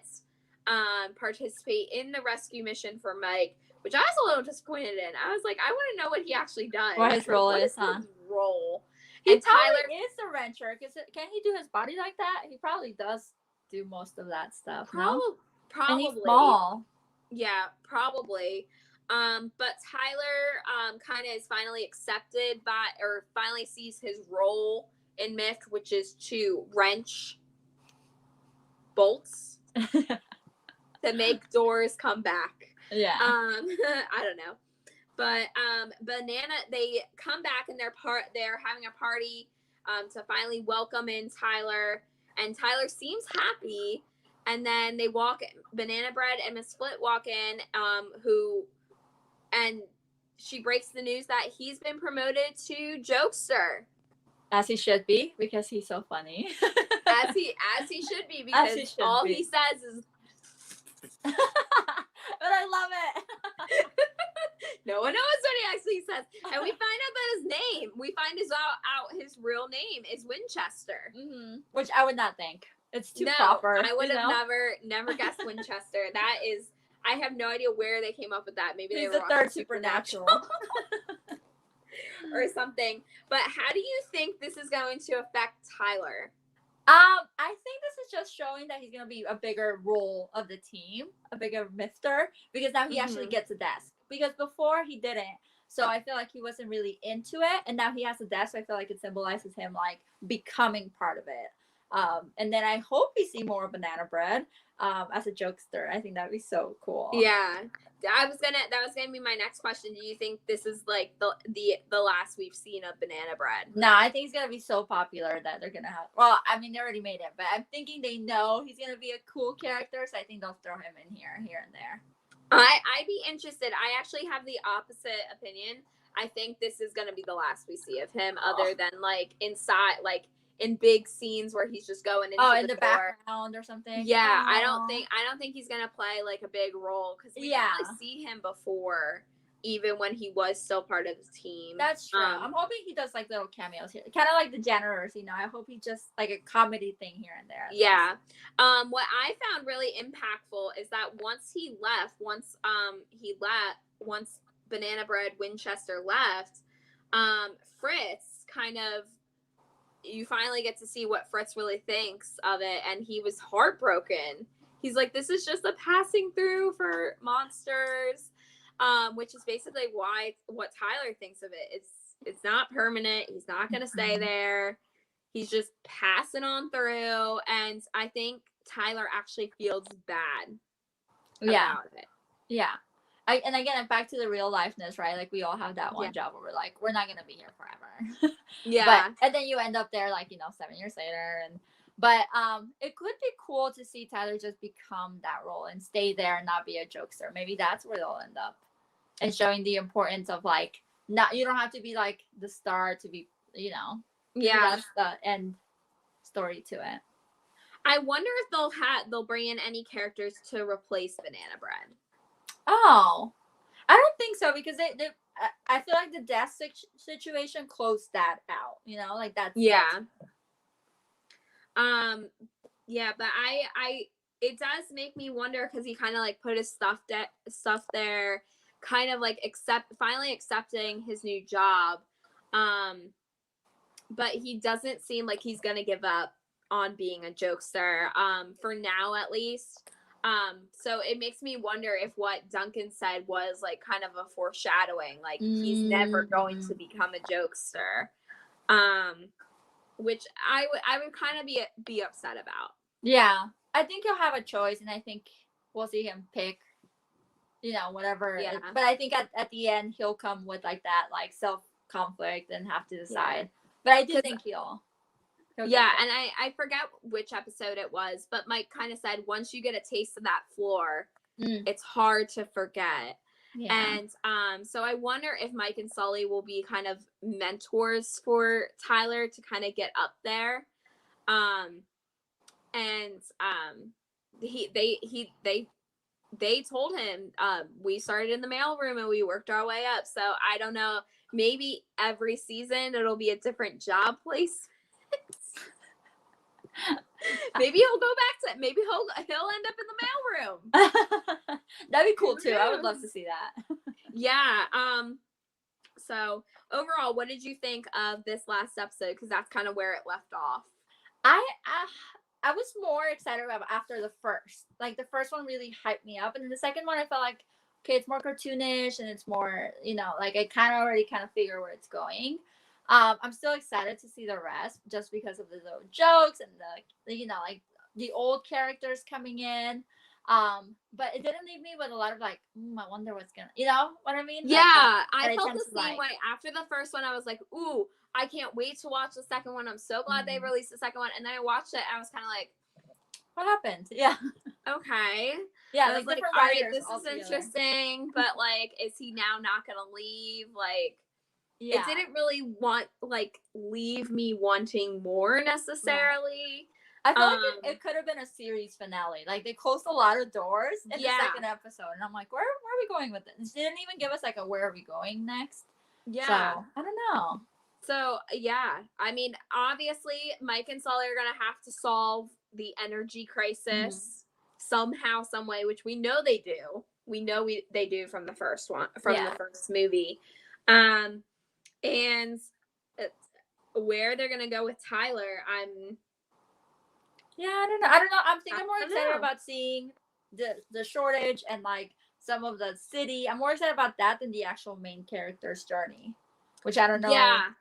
[SPEAKER 2] participate in the rescue mission for Mike, which I was a little disappointed in. I was like, I want to know what he actually does.
[SPEAKER 1] What his role is, huh?
[SPEAKER 2] His role.
[SPEAKER 1] He
[SPEAKER 2] and
[SPEAKER 1] Tyler is the wrencher, because can he do his body like that? He probably does do most of that stuff.
[SPEAKER 2] Probably.
[SPEAKER 1] And he's small.
[SPEAKER 2] Yeah, probably. But Tyler kind of is finally accepted finally sees his role in Miff, which is to wrench bolts to make doors come back.
[SPEAKER 1] Yeah.
[SPEAKER 2] I don't know. But they come back and they're having a party to finally welcome in Tyler, and Tyler seems happy. and then they walk, Banana Bread and Miss Split walk in, and she breaks the news that he's been promoted to jokester.
[SPEAKER 1] As he should be, because he's so funny.
[SPEAKER 2] as he should be, because he says is
[SPEAKER 1] but I love it.
[SPEAKER 2] No one knows what he actually says. And we find out that his name, out his real name is Winchester.
[SPEAKER 1] Mm-hmm. Which I would not think. It's too proper.
[SPEAKER 2] I would have never guessed Winchester. That is, I have no idea where they came up with that. Maybe
[SPEAKER 1] he's
[SPEAKER 2] they were
[SPEAKER 1] the third Supernatural.
[SPEAKER 2] Or something. But how do you think this is going to affect Tyler?
[SPEAKER 1] I think this is just showing that he's gonna be a bigger role of the team, a bigger mister, because now he actually gets a desk. Because before he didn't, so I feel like he wasn't really into it, and now he has a desk. So I feel like it symbolizes him like becoming part of it. And then I hope we see more of Banana Bread as a jokester. I think that'd be so cool.
[SPEAKER 2] Yeah, that was gonna be my next question. Do you think this is like the last we've seen of Banana Bread?
[SPEAKER 1] No, I think he's gonna be so popular that they're gonna have. Well, I mean, they already made it, but I'm thinking they know he's gonna be a cool character, so I think they'll throw him in here and there.
[SPEAKER 2] I'd be interested. I actually have the opposite opinion. I think this is gonna be the last we see of him, other than like inside, like in big scenes where he's just going into
[SPEAKER 1] in the background or something.
[SPEAKER 2] Yeah, I don't think he's gonna play like a big role, because we didn't really see him before, even when he was still part of the team.
[SPEAKER 1] That's true. I'm hoping he does like little cameos here, kind of like the Jenners. I hope he just like a comedy thing here and there.
[SPEAKER 2] Yeah. What I found really impactful is that once Banana Bread Winchester left, Fritz kind of, you finally get to see what Fritz really thinks of it, and he was heartbroken. He's like, this is just a passing through for monsters, which is basically what Tyler thinks of it. It's not permanent. He's not going to stay there. He's just passing on through, and I think Tyler actually feels bad about it.
[SPEAKER 1] Yeah. And again, back to the real lifeness, right? Like we all have that one job where we're like, we're not gonna be here forever.
[SPEAKER 2] Yeah.
[SPEAKER 1] And then you end up there, like 7 years later, but it could be cool to see Tyler just become that role and stay there and not be a jokester. Maybe that's where they'll end up, and showing the importance of like you don't have to be like the star to be, that's the end story to it.
[SPEAKER 2] I wonder if they'll bring in any characters to replace Banana Bread.
[SPEAKER 1] Oh, I don't think so, because I feel like the death situation closed that out. Like that's
[SPEAKER 2] yeah, but I it does make me wonder, because he kind of like put his stuff there, kind of like finally accepting his new job, but he doesn't seem like he's gonna give up on being a jokester, for now at least. So it makes me wonder if what Duncan said was like kind of a foreshadowing, like he's never going to become a jokester, which I would kind of be upset about. Yeah,
[SPEAKER 1] I think he'll have a choice, and I think we'll see him pick, whatever. Yeah. But I think at the end he'll come with like that like self conflict and have to decide. Yeah. But I do think he'll
[SPEAKER 2] yeah, and I forget which episode it was, but Mike kind of said once you get a taste of that floor, it's hard to forget. Yeah. And so I wonder if Mike and Sully will be kind of mentors for Tyler to kind of get up there. They told him, we started in the mailroom and we worked our way up. So I don't know, maybe every season it'll be a different job place. Maybe he'll go back to, maybe he'll end up in the mailroom.
[SPEAKER 1] That'd be cool too. I would love to see that.
[SPEAKER 2] Yeah. So overall, what did you think of this last episode? Because that's kind of where it left off. I
[SPEAKER 1] was more excited about after the first. Like the first one really hyped me up, and then the second one I felt like, okay, it's more cartoonish and it's more, like I kind of already figure where it's going. I'm still excited to see the rest, just because of the little jokes and the like the old characters coming in. But it didn't leave me with a lot of like, I wonder what's gonna, what I mean?
[SPEAKER 2] Yeah, I felt the same way. After the first one, I was like, ooh, I can't wait to watch the second one. I'm so glad they released the second one. And then I watched it and I was kind of like,
[SPEAKER 1] what happened? Yeah.
[SPEAKER 2] Okay.
[SPEAKER 1] Yeah,
[SPEAKER 2] I was
[SPEAKER 1] like
[SPEAKER 2] like,
[SPEAKER 1] different
[SPEAKER 2] all right,
[SPEAKER 1] writers
[SPEAKER 2] this
[SPEAKER 1] all
[SPEAKER 2] is
[SPEAKER 1] together.
[SPEAKER 2] interesting, but like, is he now not gonna leave? Like,
[SPEAKER 1] Yeah.
[SPEAKER 2] it didn't really leave me wanting more necessarily.
[SPEAKER 1] I feel like it could have been a series finale. Like they closed a lot of doors in the second episode, and I'm like, where are we going with this? They didn't even give us like a where are we going next.
[SPEAKER 2] Yeah.
[SPEAKER 1] So I don't know.
[SPEAKER 2] So yeah, I mean, obviously, Mike and Sully are gonna have to solve the energy crisis somehow, some way, which we know they do. We know they do from the first one, from the first movie, and where they're gonna go with Tyler,
[SPEAKER 1] I don't know. I think I'm more excited about seeing the shortage and like some of the city. I'm more excited about that than the actual main character's journey, which I don't know.
[SPEAKER 2] Yeah.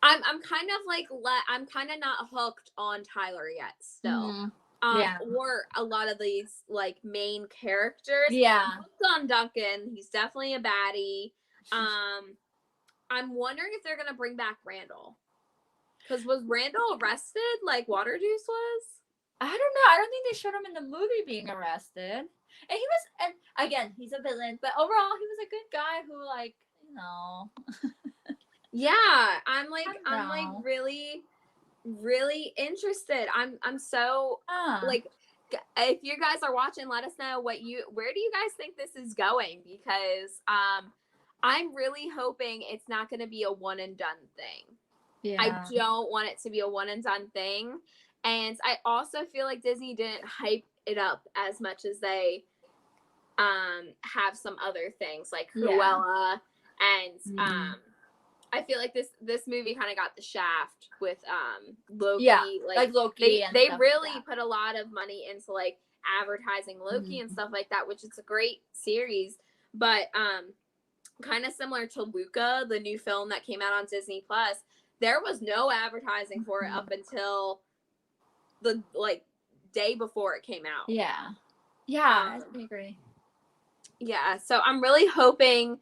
[SPEAKER 2] I'm kind of like I'm kind of not hooked on Tyler yet still. Or a lot of these like main characters.
[SPEAKER 1] Yeah.
[SPEAKER 2] I'm hooked on Duncan. He's definitely a baddie. I'm wondering if they're gonna bring back Randall. Because was Randall arrested like Waterjuice was?
[SPEAKER 1] I don't know. I don't think they showed him in the movie being arrested. And he was, and again, he's a villain, but overall, he was a good guy who, like, you know.
[SPEAKER 2] Yeah, I'm like really, really interested. I'm so like, if you guys are watching, let us know where do you guys think this is going? Because I'm really hoping it's not going to be a one and done thing. Yeah. I don't want it to be a one and done thing. And I also feel like Disney didn't hype it up as much as they have some other things like Cruella and I feel like this movie kind of got the shaft with Loki. Yeah, like Loki. They really put a lot of money into like advertising Loki and stuff like that, which is a great series. But kind of similar to Luca, the new film that came out on Disney Plus, there was no advertising for it up until the day before it came out. Yeah. Yeah, I agree. Yeah, so I'm really hoping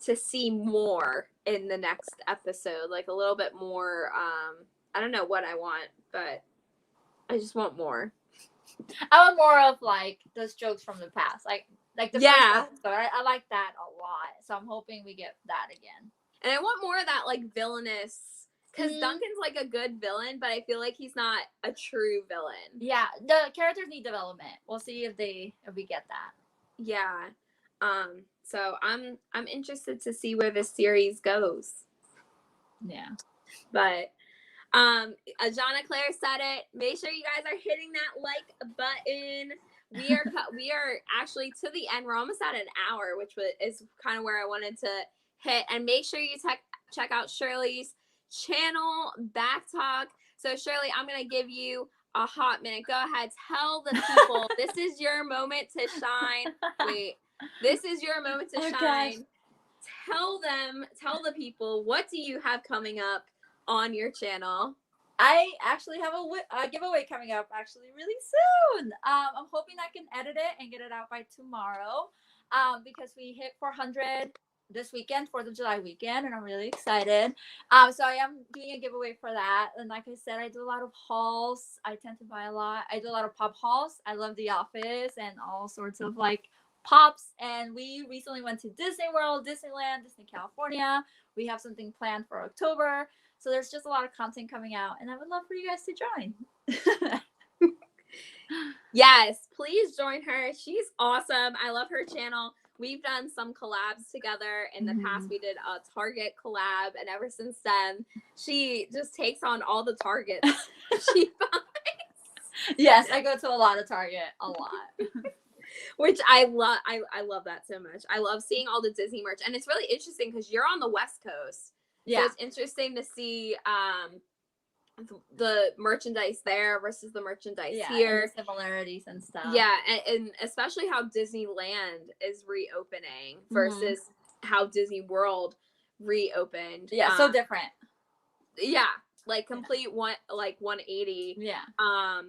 [SPEAKER 2] to see more in the next episode, like a little bit more. I don't know what I want, but I just want more. I want more of like those jokes from the past, like the first episode. I like that a lot, so I'm hoping we get that again. And I want more of that like villainous, because Duncan's like a good villain, but I feel like he's not a true villain. Yeah, the characters need development. We'll see if we get that. Yeah. So I'm interested to see where this series goes. Yeah. But Ajana Claire said it. Make sure you guys are hitting that like button. We are actually to the end. We're almost at an hour, which is kind of where I wanted to hit. And make sure you check out Shirley's channel, Backttalk. So Shirley, I'm gonna give you a hot minute. Go ahead, tell the people this is your moment to shine. Wait. This is your moment to shine. Gosh. Tell the people, what do you have coming up on your channel? I actually have a giveaway coming up actually really soon. I'm hoping I can edit it and get it out by tomorrow. Because we hit 400 this weekend, 4th of July weekend, and I'm really excited. So I am doing a giveaway for that. And like I said, I do a lot of hauls. I tend to buy a lot. I do a lot of pop hauls. I love The Office and all sorts of like pops, and we recently went to Disney World, Disneyland, Disney California. We have something planned for October, so there's just a lot of content coming out, and I would love for you guys to join. Yes, please join her. She's awesome. I love her channel. We've done some collabs together in the past. We did a Target collab, and ever since then, she just takes on all the Targets she finds. Yes, I go to a lot of Target, a lot. Which I love. I love that so much. I love seeing all the Disney merch, and it's really interesting because you're on the West Coast. Yeah, so it's interesting to see the merchandise there versus the merchandise here, and the similarities and stuff. Yeah, and especially how Disneyland is reopening versus how Disney World reopened. Yeah, so different. Yeah, like complete 180. Yeah.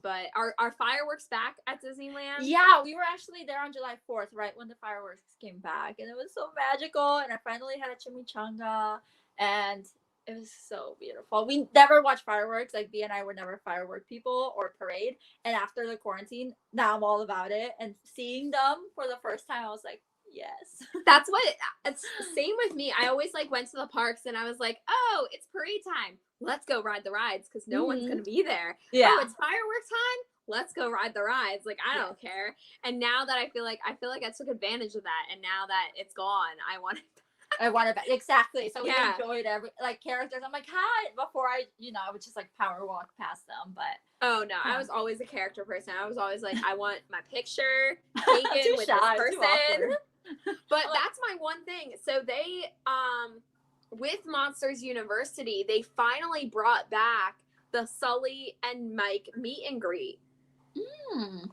[SPEAKER 2] But are fireworks back at Disneyland? Yeah, we were actually there on July 4th, right when the fireworks came back, and it was so magical. And I finally had a chimichanga, and
[SPEAKER 1] It was so beautiful. We never watched fireworks. Like, B and I were never firework people or parade. And after the quarantine, now I'm all about it. And seeing them for the first time, I was like, yes.
[SPEAKER 2] That's what it's same with me. I always like went to the parks and I was like, oh, it's parade time. Let's go ride the rides because no one's gonna be there.
[SPEAKER 1] Yeah.
[SPEAKER 2] Oh, it's fireworks time. Let's go ride the rides. Like, I don't care. And now that I feel like I took advantage of that, and now that it's gone, I want
[SPEAKER 1] it back. Exactly. So we
[SPEAKER 2] Yeah.
[SPEAKER 1] enjoyed every like characters. I'm like, hi. Before I would just like power walk past them, but
[SPEAKER 2] Oh no, I was always a character person. I was always like, I want my picture taken with this person. But that's my one thing. So they, with Monsters University, they finally brought back the Sully and Mike meet and greet. And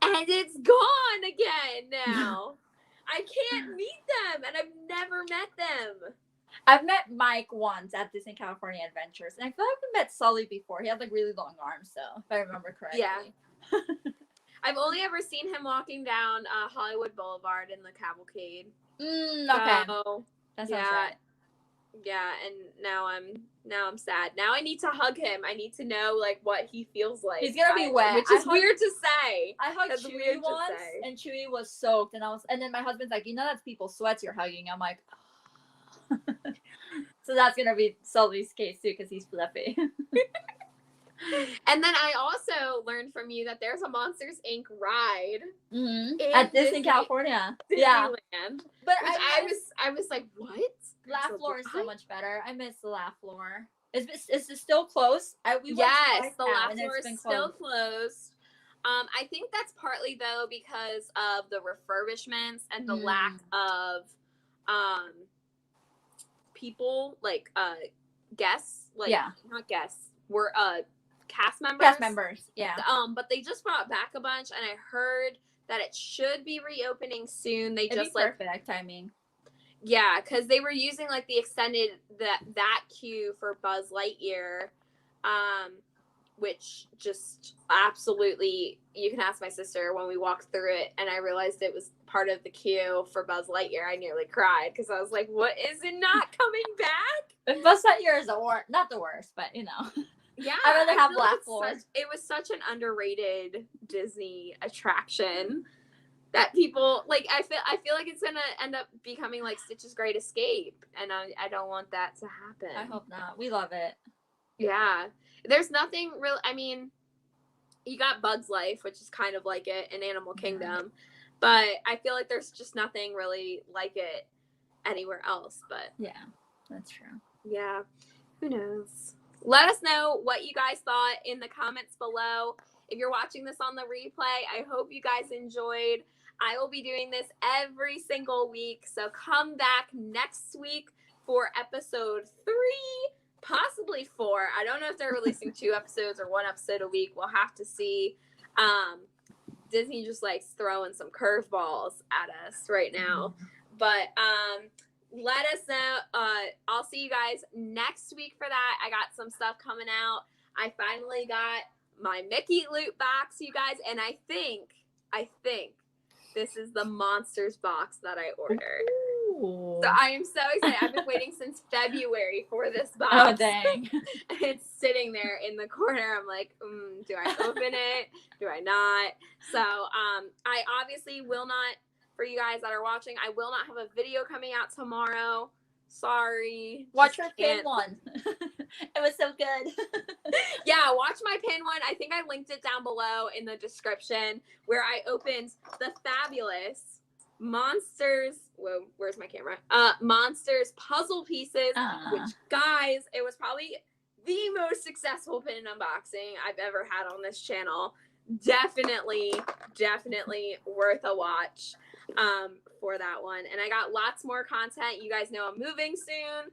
[SPEAKER 2] it's gone again now. I can't meet them, and I've never met them.
[SPEAKER 1] I've met Mike once at Disney California Adventures, and I feel like I met Sully before. He had like really long arms, though, if I remember correctly.
[SPEAKER 2] Yeah. I've only ever seen him walking down Hollywood Boulevard in the cavalcade.
[SPEAKER 1] Okay.
[SPEAKER 2] So,
[SPEAKER 1] that sounds right.
[SPEAKER 2] Yeah, and now I'm sad. Now I need to hug him. I need to know like what he feels like.
[SPEAKER 1] He's gonna be wet,
[SPEAKER 2] which is weird to say.
[SPEAKER 1] I hugged Chewy once, and Chewy was soaked, and then my husband's like, that's people's sweats you're hugging. I'm like, so that's gonna be Sully's case too, because he's fluffy.
[SPEAKER 2] And then I also learned from you that there's a Monsters Inc. ride
[SPEAKER 1] at Disney California.
[SPEAKER 2] Disneyland.
[SPEAKER 1] But
[SPEAKER 2] I was like, what?
[SPEAKER 1] Laugh floor is so much better. I miss the laugh floor. Is it still closed?
[SPEAKER 2] Yes, the laugh floor is still closed. I think that's partly though because of the refurbishments and the lack of people like guests, like not guests, were cast members.
[SPEAKER 1] Cast members, yeah.
[SPEAKER 2] But they just brought back a bunch, and I heard that it should be reopening soon. They
[SPEAKER 1] It'd
[SPEAKER 2] just
[SPEAKER 1] be perfect timing.
[SPEAKER 2] Yeah, because they were using like the extended that queue for Buzz Lightyear, which just absolutely, you can ask my sister when we walked through it, and I realized it was part of the queue for Buzz Lightyear. I nearly cried because I was like, "What is it not coming back?"
[SPEAKER 1] And Buzz Lightyear is not the worst, but
[SPEAKER 2] Yeah,
[SPEAKER 1] I'd rather have laugh floors.
[SPEAKER 2] It was such an underrated Disney attraction that people like. I feel like it's gonna end up becoming like Stitch's Great Escape, and I don't want that to happen.
[SPEAKER 1] I hope not. We love it.
[SPEAKER 2] Yeah, there's nothing real. I mean, you got Bug's Life, which is kind of like it in Animal Kingdom, but I feel like there's just nothing really like it anywhere else. But
[SPEAKER 1] yeah, that's true.
[SPEAKER 2] Yeah, who knows? Let us know what you guys thought in the comments below. If you're watching this on the replay, I hope you guys enjoyed. I will be doing this every single week, so come back next week for episode 3, possibly 4. I don't know if they're releasing 2 episodes or 1 episode a week. We'll have to see. Disney just likes throwing some curveballs at us right now. But let us know. I'll see you guys next week for that. I got some stuff coming out. I finally got my Mickey loot box, you guys, and I think this is the Monsters box that I ordered. Ooh. So I am so excited. I've been waiting since February for this box.
[SPEAKER 1] Oh, dang.
[SPEAKER 2] It's sitting there in the corner. I'm like, do I open it? Do I not? So I obviously will not, for you guys that are watching, I will not have a video coming out tomorrow. Sorry.
[SPEAKER 1] Watch my pin one. It was so good.
[SPEAKER 2] Yeah, watch my pin one. I think I linked it down below in the description where I opened the fabulous Monsters. Whoa, where's my camera? Monsters puzzle pieces, which, guys, it was probably the most successful pin unboxing I've ever had on this channel. Definitely worth a watch for that one. And I got lots more content. You guys know I'm moving soon.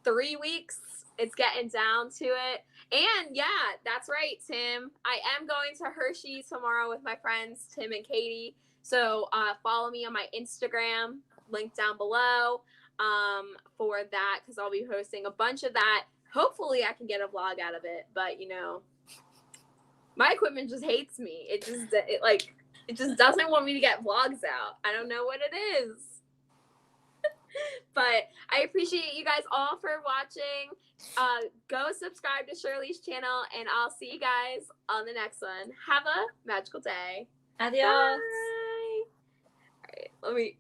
[SPEAKER 2] 3 weeks. It's getting down to it. And yeah, that's right, Tim. I am going to Hershey tomorrow with my friends, Tim and Katie. So follow me on my Instagram, link down below for that, because I'll be posting a bunch of that. Hopefully I can get a vlog out of it. But, my equipment just hates me. It just doesn't want me to get vlogs out. I don't know what it is. But I appreciate you guys all for watching. Go subscribe to Shirley's channel, and I'll see you guys on the next one. Have a magical day.
[SPEAKER 1] Adios.
[SPEAKER 2] Bye. All right, let me